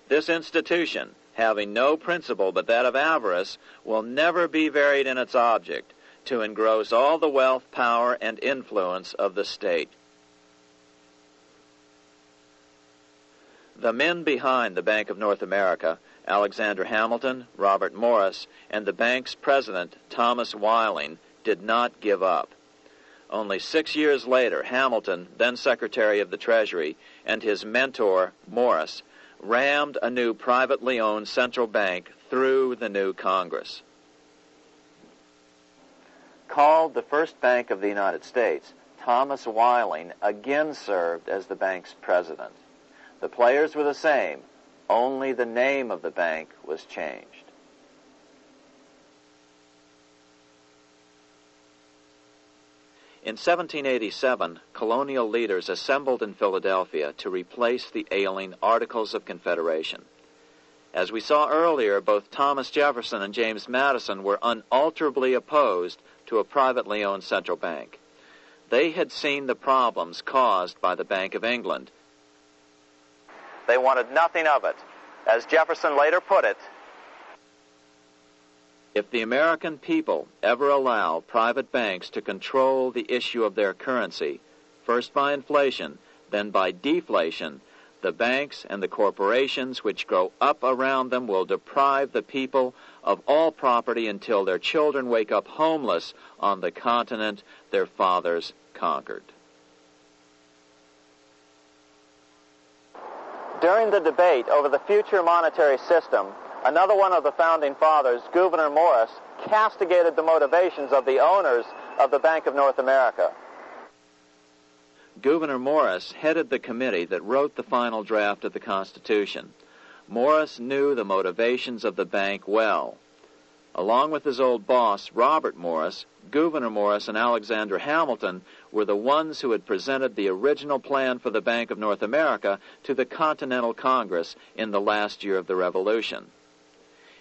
C: "This institution, having no principle but that of avarice, will never be varied in its object, to engross all the wealth, power, and influence of the state." The men behind the Bank of North America, Alexander Hamilton, Robert Morris, and the bank's president, Thomas Whiling, did not give up. Only 6 years later, Hamilton, then Secretary of the Treasury, and his mentor, Morris, rammed a new privately owned central bank through the new Congress.
B: called the First Bank of the United States, Thomas Weiling again served as the bank's president. The players were the same, only the name of the bank was changed.
C: In 1787, colonial leaders assembled in Philadelphia to replace the ailing Articles of Confederation. As we saw earlier, both Thomas Jefferson and James Madison were unalterably opposed to a privately owned central bank. They had seen the problems caused by the Bank of England.
B: They wanted nothing of it. As Jefferson later put it,
C: if the American people ever allow private banks to control the issue of their currency, first by inflation, then by deflation, the banks and the corporations which grow up around them will deprive the people of all property until their children wake up homeless on the continent their fathers conquered.
B: during the debate over the future monetary system, another one of the founding fathers, Gouverneur Morris, castigated the motivations of the owners of the Bank of North America.
C: Gouverneur Morris headed the committee that wrote the final draft of the Constitution. Morris knew the motivations of the bank well. Along with his old boss, Robert Morris, Gouverneur Morris and Alexander Hamilton were the ones who had presented the original plan for the Bank of North America to the Continental Congress in the last year of the Revolution.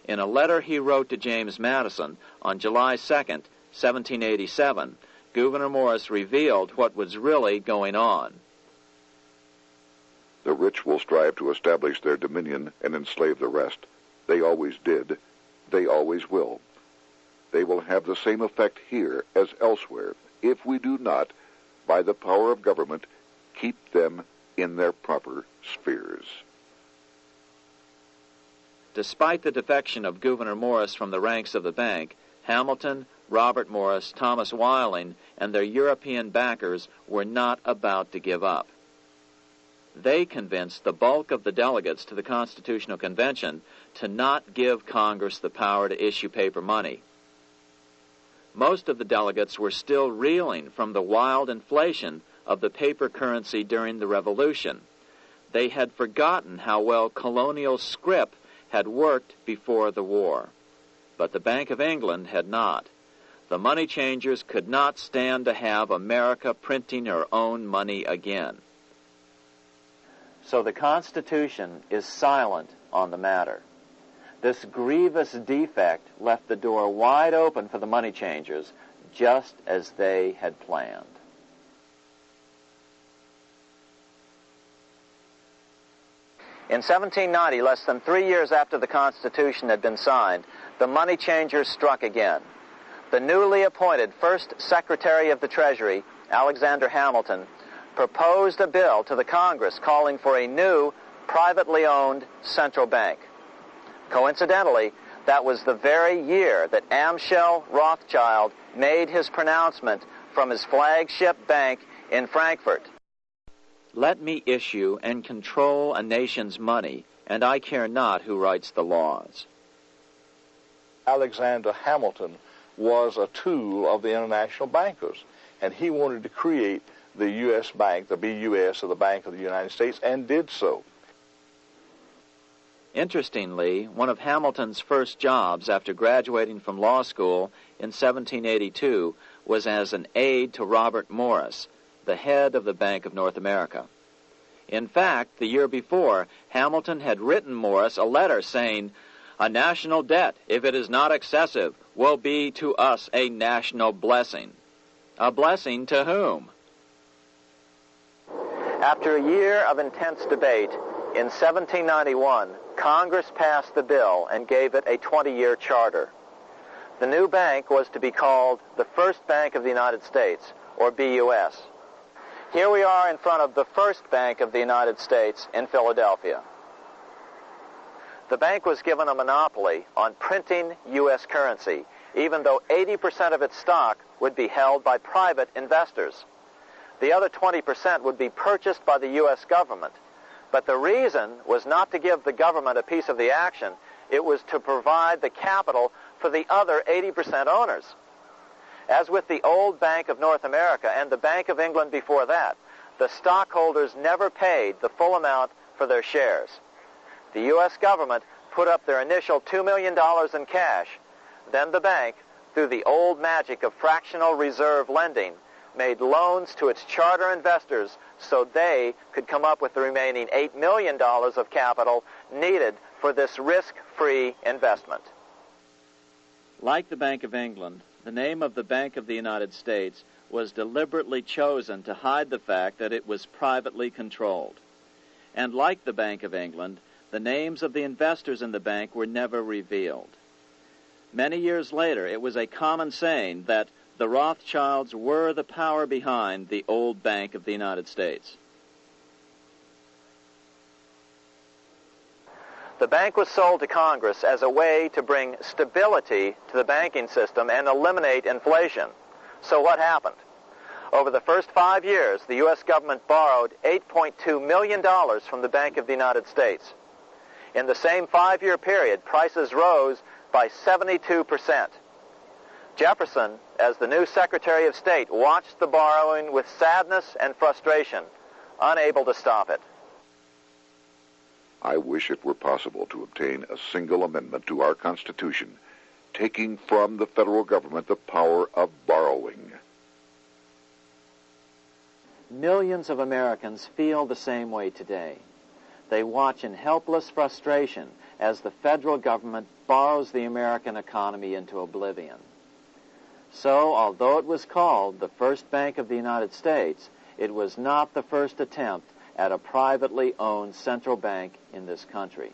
C: In a letter he wrote to James Madison on July 2nd, 1787, Gouverneur Morris revealed what was really going on.
A: The rich will strive to establish their dominion and enslave the rest. They always did. They always will. They will have the same effect here as elsewhere if we do not, by the power of government, keep them in their proper spheres.
C: Despite the defection of Gouverneur Morris from the ranks of the bank, Hamilton, Robert Morris, Thomas Weiling, and their European backers were not about to give up. They convinced the bulk of the delegates to the Constitutional Convention to not give Congress the power to issue paper money. Most of the delegates were still reeling from the wild inflation of the paper currency during the Revolution. They had forgotten how well colonial scrip had worked before the war. But the Bank of England had not. The money changers could not stand to have America printing her own money again.
B: So the Constitution is silent on the matter. This grievous defect left the door wide open for the money changers, just as they had planned. In 1790, less than 3 years after the Constitution had been signed, the money changers struck again. The newly appointed first Secretary of the Treasury, Alexander Hamilton, proposed a bill to the Congress calling for a new, privately owned central bank. Coincidentally, that was the very year that Amschel Rothschild made his pronouncement from his flagship bank in Frankfurt.
C: Let me issue and control a nation's money, and I care not who writes the laws.
E: Alexander Hamilton was a tool of the international bankers, and he wanted to create the U.S. Bank, the BUS, or the Bank of the United States, and did so.
C: Interestingly, one of Hamilton's first jobs after graduating from law school in 1782 was as an aide to Robert Morris, the head of the Bank of North America. In fact, the year before, Hamilton had written Morris a letter saying, "A national debt, if it is not excessive, will be to us a national blessing." A blessing to whom?
B: After a year of intense debate, in 1791, Congress passed the bill and gave it a 20-year charter. The new bank was to be called the First Bank of the United States, or BUS. Here we are in front of the First Bank of the United States in Philadelphia. The bank was given a monopoly on printing U.S. currency, even though 80% of its stock would be held by private investors. The other 20% would be purchased by the U.S. government. But the reason was not to give the government a piece of the action. It was to provide the capital for the other 80% owners. As with the old Bank of North America and the Bank of England before that, the stockholders never paid the full amount for their shares. The U.S. government put up their initial $2 million in cash. Then the bank, through the old magic of fractional reserve lending, made loans to its charter investors so they could come up with the remaining $8 million of capital needed for this risk-free investment.
C: Like the Bank of England, the name of the Bank of the United States was deliberately chosen to hide the fact that it was privately controlled. And like the Bank of England, the names of the investors in the bank were never revealed. Many years later, it was a common saying that the Rothschilds were the power behind the old Bank of the United States.
B: The bank was sold to Congress as a way to bring stability to the banking system and eliminate inflation. So what happened? Over the first 5 years, the U.S. government borrowed $8.2 million from the Bank of the United States. In the same 5-year period, prices rose by 72%. Jefferson, as the new Secretary of State, watched the borrowing with sadness and frustration, unable to stop it.
A: I wish it were possible to obtain a single amendment to our Constitution, taking from the federal government the power of borrowing.
B: Millions of Americans feel the same way today. They watch in helpless frustration as the federal government borrows the American economy into oblivion. So, although it was called the first Bank of the United States, it was not the first attempt at a privately owned central bank in this country.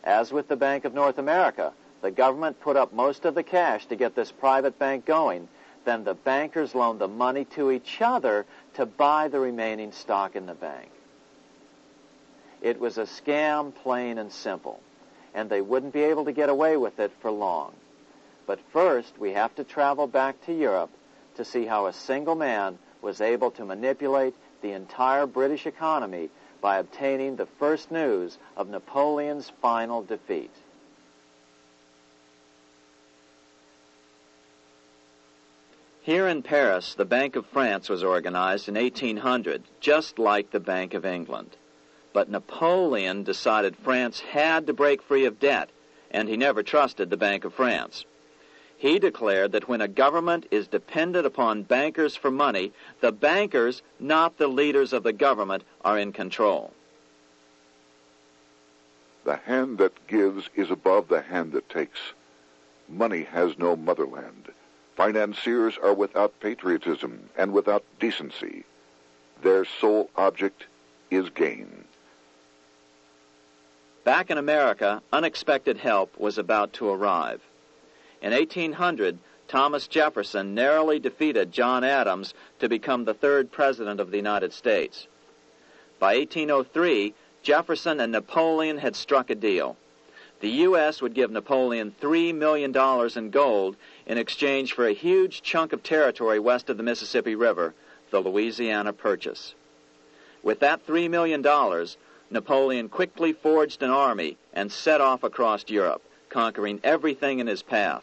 B: As with the Bank of North America, the government put up most of the cash to get this private bank going, then the bankers loaned the money to each other to buy the remaining stock in the bank. It was a scam, plain and simple, and they wouldn't be able to get away with it for long. But first, we have to travel back to Europe to see how a single man was able to manipulate the entire British economy by obtaining the first news of Napoleon's final defeat.
C: Here in Paris, the Bank of France was organized in 1800, just like the Bank of England. But Napoleon decided France had to break free of debt, and he never trusted the Bank of France. He declared that when a government is dependent upon bankers for money, the bankers, not the leaders of the government, are in control.
A: The hand that gives is above the hand that takes. Money has no motherland. Financiers are without patriotism and without decency. Their sole object is gain.
C: Back in America, unexpected help was about to arrive. In 1800, Thomas Jefferson narrowly defeated John Adams to become the third president of the United States. By 1803, Jefferson and Napoleon had struck a deal. The U.S. would give Napoleon $3 million in gold in exchange for a huge chunk of territory west of the Mississippi River, the Louisiana Purchase. With that $3 million, Napoleon quickly forged an army and set off across Europe, conquering everything in his path.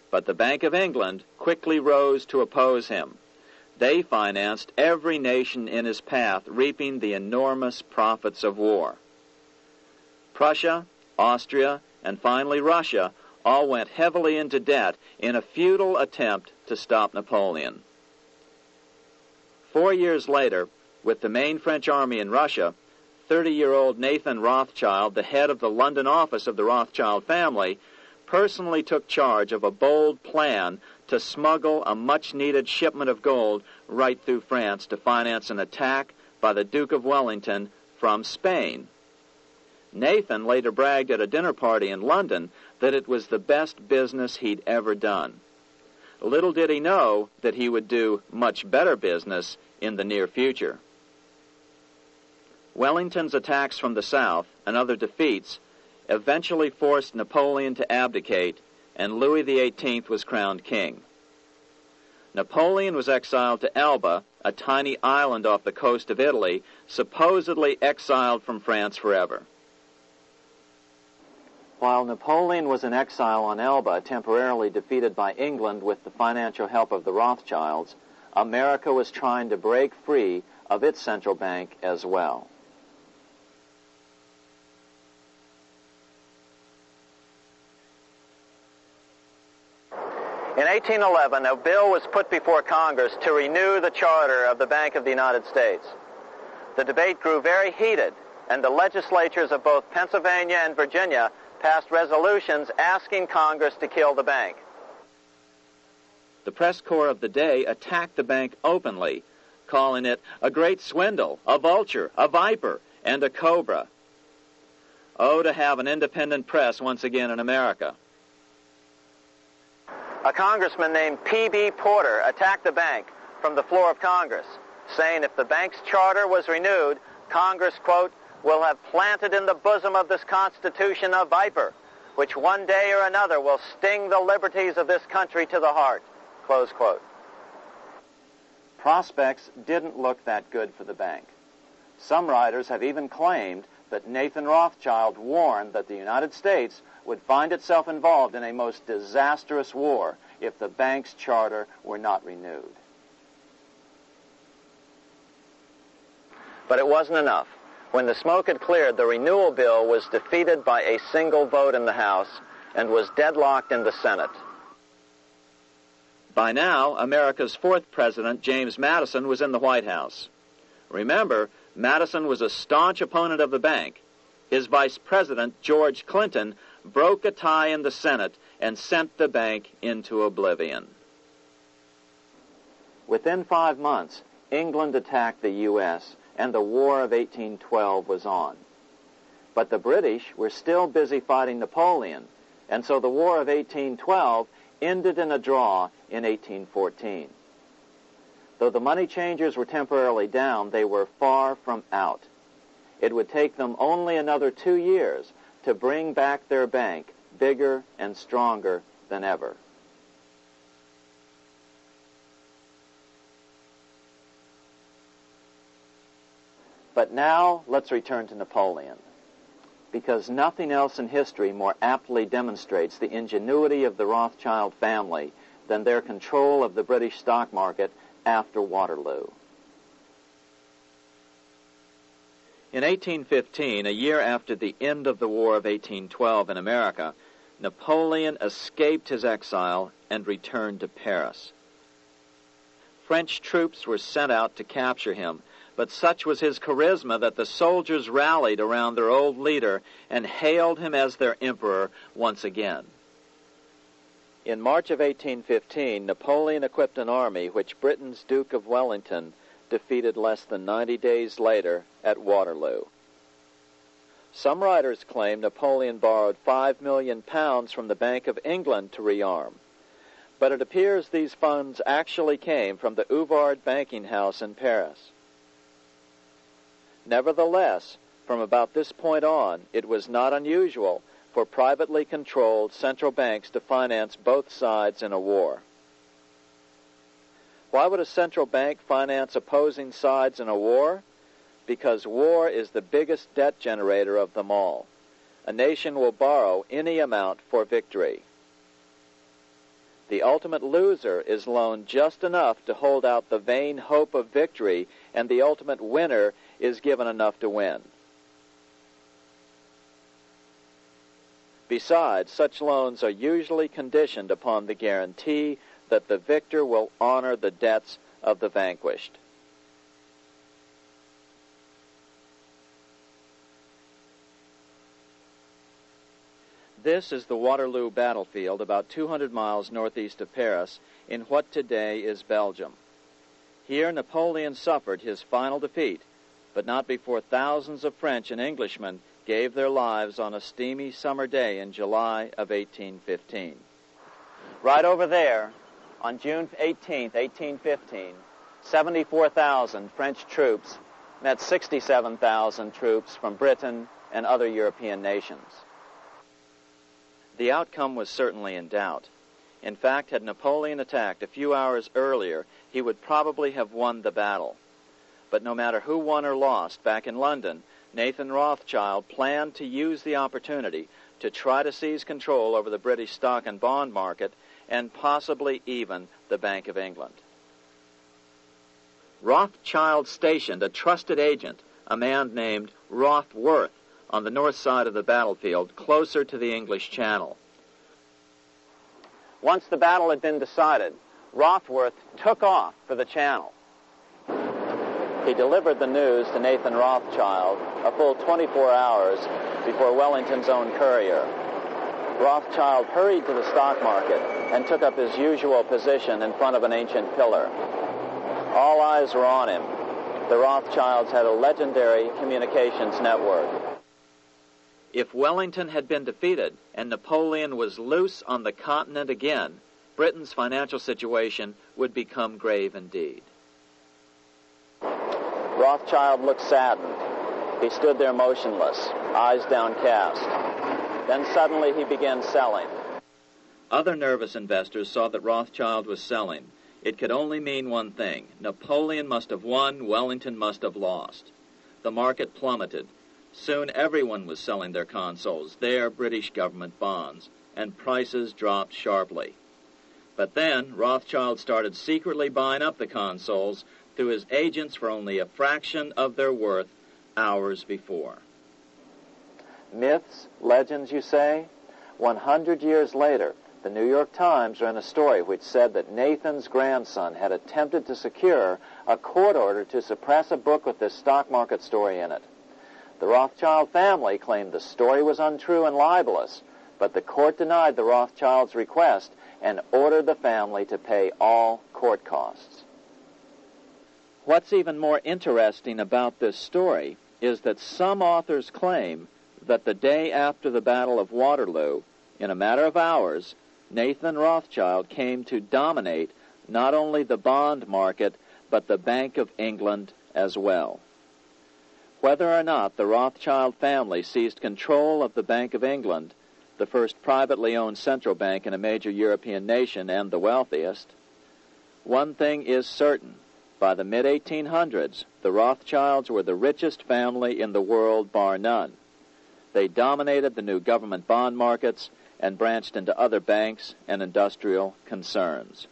C: But the Bank of England quickly rose to oppose him. They financed every nation in his path, reaping the enormous profits of war. Prussia, Austria, and finally Russia all went heavily into debt in a futile attempt to stop Napoleon. 4 years later, with the main French army in Russia, 30-year-old Nathan Rothschild, the head of the London office of the Rothschild family, personally took charge of a bold plan to smuggle a much-needed shipment of gold right through France to finance an attack by the Duke of Wellington from Spain. Nathan later bragged at a dinner party in London that it was the best business he'd ever done. Little did he know that he would do much better business in the near future. Wellington's attacks from the south and other defeats eventually forced Napoleon to abdicate, and Louis XVIII was crowned king. Napoleon was exiled to Elba, a tiny island off the coast of Italy, supposedly exiled from France forever.
B: While Napoleon was in exile on Elba, temporarily defeated by England with the financial help of the Rothschilds, America was trying to break free of its central bank as well. In 1811, a bill was put before Congress to renew the charter of the Bank of the United States. The debate grew very heated, and the legislatures of both Pennsylvania and Virginia passed resolutions asking Congress to kill the bank.
C: The press corps of the day attacked the bank openly, calling it a great swindle, a vulture, a viper, and a cobra. Oh, to have an independent press once again in America.
B: A congressman named P.B. Porter attacked the bank from the floor of Congress, saying if the bank's charter was renewed, Congress, quote, will have planted in the bosom of this Constitution a viper, which one day or another will sting the liberties of this country to the heart, close quote. Prospects didn't look that good for the bank. Some writers have even claimed that Nathan Rothschild warned that the United States would find itself involved in a most disastrous war if the bank's charter were not renewed. But it wasn't enough. When the smoke had cleared, the renewal bill was defeated by a single vote in the House and was deadlocked in the Senate.
C: By now, America's fourth president, James Madison, was in the White House. Remember, Madison was a staunch opponent of the bank. His vice president, George Clinton, broke a tie in the Senate and sent the bank into oblivion. Within 5 months, England attacked the U.S., and the War of 1812 was on. But the British were still busy fighting Napoleon, and so the War of 1812 ended in a draw in 1814. Though the money changers were temporarily down, they were far from out. It would take them only another 2 years to bring back their bank bigger and stronger than ever. But now let's return to Napoleon, because nothing else in history more aptly demonstrates the ingenuity of the Rothschild family than their control of the British stock market after Waterloo. In 1815, a year after the end of the War of 1812 in America, Napoleon escaped his exile and returned to Paris. French troops were sent out to capture him, but such was his charisma that the soldiers rallied around their old leader and hailed him as their emperor once again. In March of 1815, Napoleon equipped an army which Britain's Duke of Wellington defeated less than 90 days later at Waterloo. Some writers claim Napoleon borrowed £5 million from the Bank of England to rearm, but it appears these funds actually came from the Ouvard banking house in Paris. Nevertheless, from about this point on, it was not unusual for privately controlled central banks to finance both sides in a war. Why would a central bank finance opposing sides in a war? Because war is the biggest debt generator of them all. A nation will borrow any amount for victory. The ultimate loser is loaned just enough to hold out the vain hope of victory, and the ultimate winner is given enough to win. Besides, such loans are usually conditioned upon the guarantee that the victor will honor the debts of the vanquished. This is the Waterloo battlefield about 200 miles northeast of Paris in what today is Belgium. Here Napoleon suffered his final defeat, but not before thousands of French and Englishmen gave their lives on a steamy summer day in July of 1815. Right over there, on June 18, 1815, 74,000 French troops met 67,000 troops from Britain and other European nations. The outcome was certainly in doubt. In fact, had Napoleon attacked a few hours earlier, he would probably have won the battle. But no matter who won or lost, back in London, Nathan Rothschild planned to use the opportunity to try to seize control over the British stock and bond market and possibly even the Bank of England. Rothschild stationed a trusted agent, a man named Rothworth, on the north side of the battlefield, closer to the English Channel.
B: Once the battle had been decided, Rothworth took off for the Channel. He delivered the news to Nathan Rothschild a full 24 hours before Wellington's own courier. Rothschild hurried to the stock market and took up his usual position in front of an ancient pillar. All eyes were on him. The Rothschilds had a legendary communications network.
C: If Wellington had been defeated and Napoleon was loose on the continent again, Britain's financial situation would become grave indeed.
B: Rothschild looked saddened. He stood there motionless, eyes downcast. Then suddenly he began selling.
C: Other nervous investors saw that Rothschild was selling. It could only mean one thing. Napoleon must have won, Wellington must have lost. The market plummeted. Soon everyone was selling their consols, their British government bonds, and prices dropped sharply. But then Rothschild started secretly buying up the consols through his agents for only a fraction of their worth hours before.
B: Myths, legends, you say? 100 years later, the New York Times ran a story which said that Nathan's grandson had attempted to secure a court order to suppress a book with this stock market story in it. The Rothschild family claimed the story was untrue and libelous, but the court denied the Rothschilds' request and ordered the family to pay all court costs.
C: What's even more interesting about this story is that some authors claim that the day after the Battle of Waterloo, in a matter of hours, Nathan Rothschild came to dominate not only the bond market, but the Bank of England as well. Whether or not the Rothschild family seized control of the Bank of England, the first privately owned central bank in a major European nation and the wealthiest, one thing is certain. By the mid-1800s, the Rothschilds were the richest family in the world, bar none. They dominated the new government bond markets and branched into other banks and industrial concerns.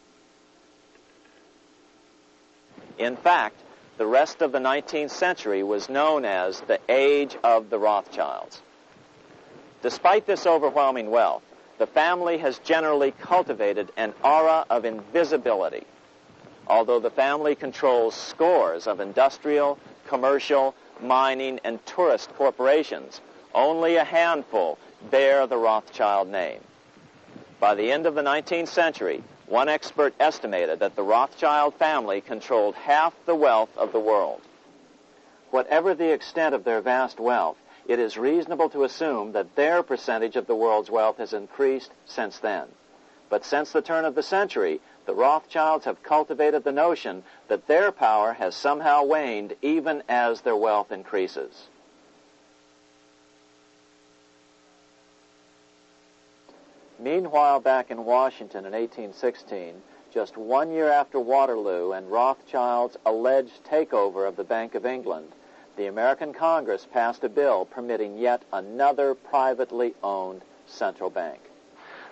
B: In fact, the rest of the 19th century was known as the Age of the Rothschilds. Despite this overwhelming wealth, the family has generally cultivated an aura of invisibility. Although the family controls scores of industrial, commercial, mining, and tourist corporations, only a handful bear the Rothschild name. By the end of the 19th century, one expert estimated that the Rothschild family controlled half the wealth of the world. Whatever the extent of their vast wealth, it is reasonable to assume that their percentage of the world's wealth has increased since then. But since the turn of the century, the Rothschilds have cultivated the notion that their power has somehow waned even as their wealth increases. Meanwhile, back in Washington in 1816, just 1 year after Waterloo and Rothschild's alleged takeover of the Bank of England, the American Congress passed a bill permitting yet another privately owned central bank.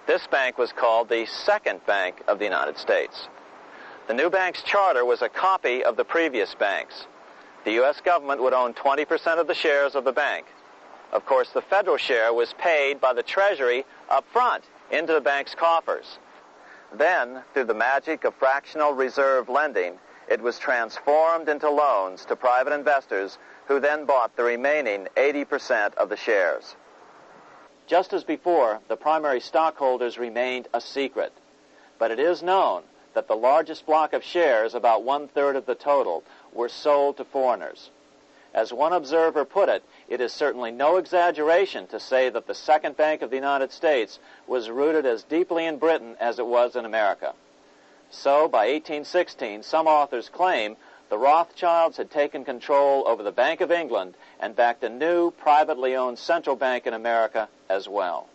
B: This bank was called the Second Bank of the United States. The new bank's charter was a copy of the previous bank's. The U.S. government would own 20% of the shares of the bank. Of course, the federal share was paid by the Treasury up front into the bank's coffers. Then, through the magic of fractional reserve lending, it was transformed into loans to private investors who then bought the remaining 80% of the shares. Just as before, the primary stockholders remained a secret. But it is known that the largest block of shares, about 1/3 of the total, were sold to foreigners. As one observer put it, it is certainly no exaggeration to say that the Second Bank of the United States was rooted as deeply in Britain as it was in America. So, by 1816, some authors claim the Rothschilds had taken control over the Bank of England and backed a new privately owned central bank in America as well.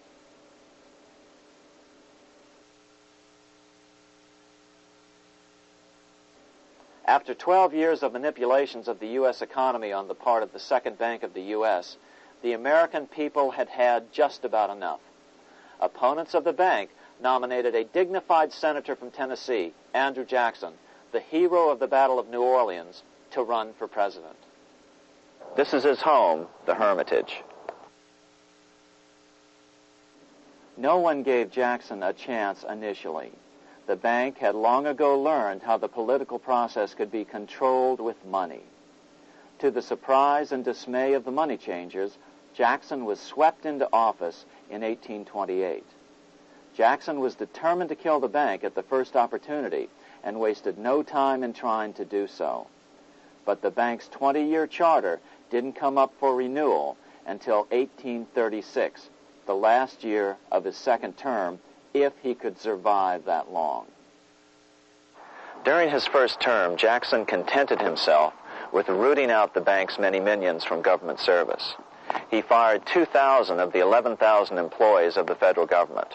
B: After 12 years of manipulations of the U.S. economy on the part of the Second Bank of the U.S., the American people had had just about enough. Opponents of the bank nominated a dignified senator from Tennessee, Andrew Jackson, the hero of the Battle of New Orleans, to run for president. This is his home, the Hermitage. No one gave Jackson a chance initially. The bank had long ago learned how the political process could be controlled with money. To the surprise and dismay of the money changers, Jackson was swept into office in 1828. Jackson was determined to kill the bank at the first opportunity and wasted no time in trying to do so. But the bank's 20-year charter didn't come up for renewal until 1836, the last year of his second term, if he could survive that long. During his first term, Jackson contented himself with rooting out the bank's many minions from government service. He fired 2,000 of the 11,000 employees of the federal government.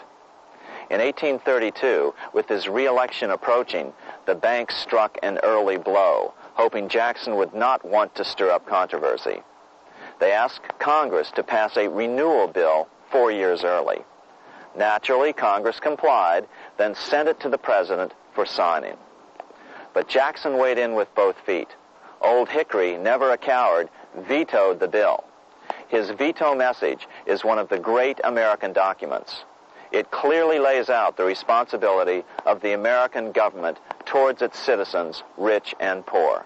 B: In 1832, with his re-election approaching, the bank struck an early blow, hoping Jackson would not want to stir up controversy. They asked Congress to pass a renewal bill 4 years early. Naturally, Congress complied, then sent it to the president for signing. But Jackson weighed in with both feet. Old Hickory, never a coward, vetoed the bill. His veto message is one of the great American documents. It clearly lays out the responsibility of the American government towards its citizens, rich and poor.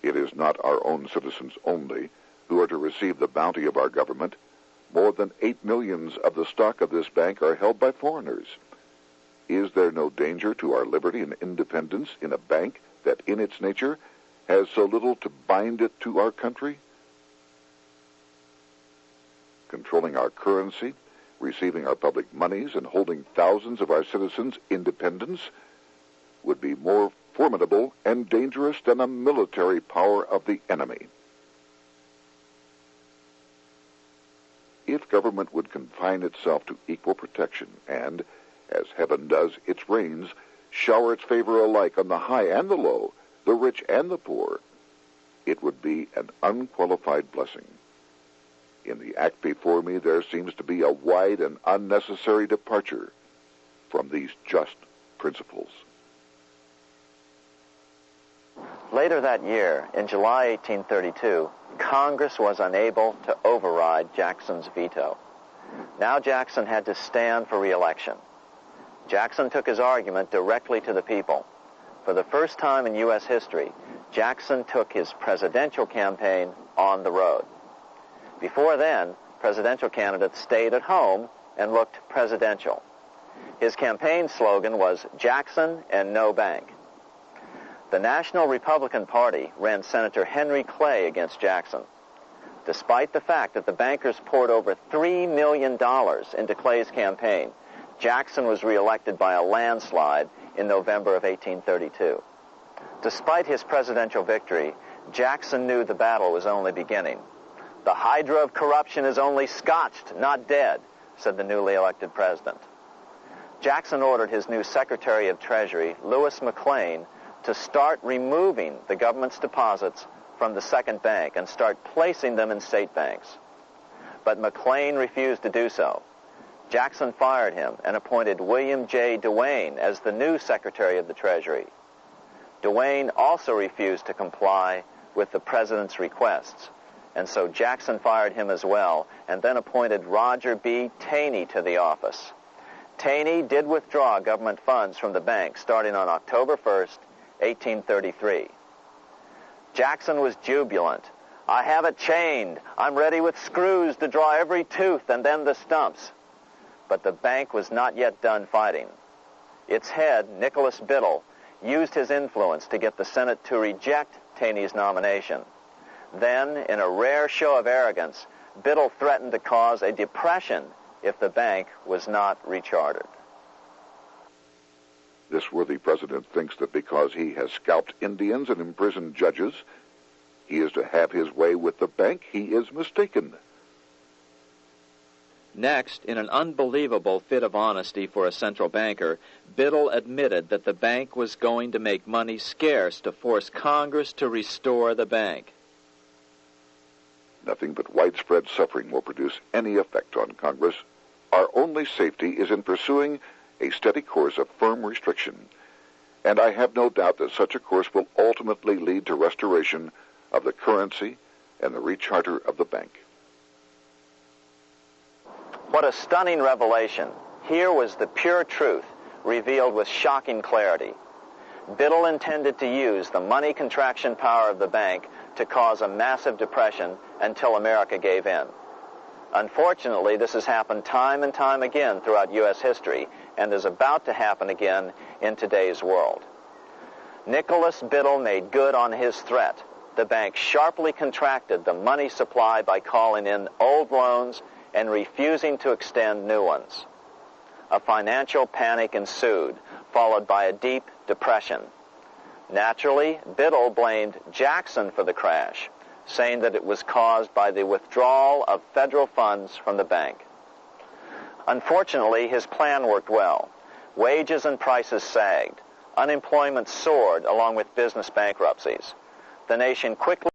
A: It is not our own citizens only who are to receive the bounty of our government. More than 8 million of the stock of this bank are held by foreigners. Is there no danger to our liberty and independence in a bank that in its nature has so little to bind it to our country? Controlling our currency, receiving our public monies, and holding thousands of our citizens' independence would be more formidable and dangerous than a military power of the enemy. If government would confine itself to equal protection and, as heaven does its rains, shower its favor alike on the high and the low, the rich and the poor, it would be an unqualified blessing. In the act before me, there seems to be a wide and unnecessary departure from these just principles.
B: Later that year, in July 1832, Congress was unable to override Jackson's veto. Now Jackson had to stand for re-election. Jackson took his argument directly to the people. For the first time in U.S. history, Jackson took his presidential campaign on the road. Before then, presidential candidates stayed at home and looked presidential. His campaign slogan was Jackson and no bank. The National Republican Party ran Senator Henry Clay against Jackson. Despite the fact that the bankers poured over $3 million into Clay's campaign, Jackson was reelected by a landslide in November of 1832. Despite his presidential victory, Jackson knew the battle was only beginning. "The hydra of corruption is only scotched, not dead," said the newly elected president. Jackson ordered his new Secretary of Treasury, Lewis McLean, to start removing the government's deposits from the second bank and start placing them in state banks. But McLean refused to do so. Jackson fired him and appointed William J. Duane as the new Secretary of the Treasury. Duane also refused to comply with the president's requests, and so Jackson fired him as well and then appointed Roger B. Taney to the office. Taney did withdraw government funds from the bank starting on October 1st, 1833. Jackson was jubilant. "I have it chained. I'm ready with screws to draw every tooth and then the stumps." But the bank was not yet done fighting. Its head, Nicholas Biddle, used his influence to get the Senate to reject Taney's nomination. Then, in a rare show of arrogance, Biddle threatened to cause a depression if the bank was not rechartered.
A: This worthy president thinks that because he has scalped Indians and imprisoned judges, he is to have his way with the bank. He is mistaken.
C: Next, in an unbelievable fit of honesty for a central banker, Biddle admitted that the bank was going to make money scarce to force Congress to restore the bank.
A: Nothing but widespread suffering will produce any effect on Congress. Our only safety is in pursuing a steady course of firm restriction, and I have no doubt that such a course will ultimately lead to restoration of the currency and the recharter of the bank.
B: What a stunning revelation. Here was the pure truth, revealed with shocking clarity. Biddle intended to use the money contraction power of the bank to cause a massive depression until America gave in. Unfortunately, this has happened time and time again throughout U.S. history and is about to happen again in today's world. Nicholas Biddle made good on his threat. The bank sharply contracted the money supply by calling in old loans and refusing to extend new ones. A financial panic ensued, followed by a deep depression. Naturally, Biddle blamed Jackson for the crash, saying that it was caused by the withdrawal of federal funds from the bank. Unfortunately, his plan worked well. Wages and prices sagged. Unemployment soared along with business bankruptcies. The nation quickly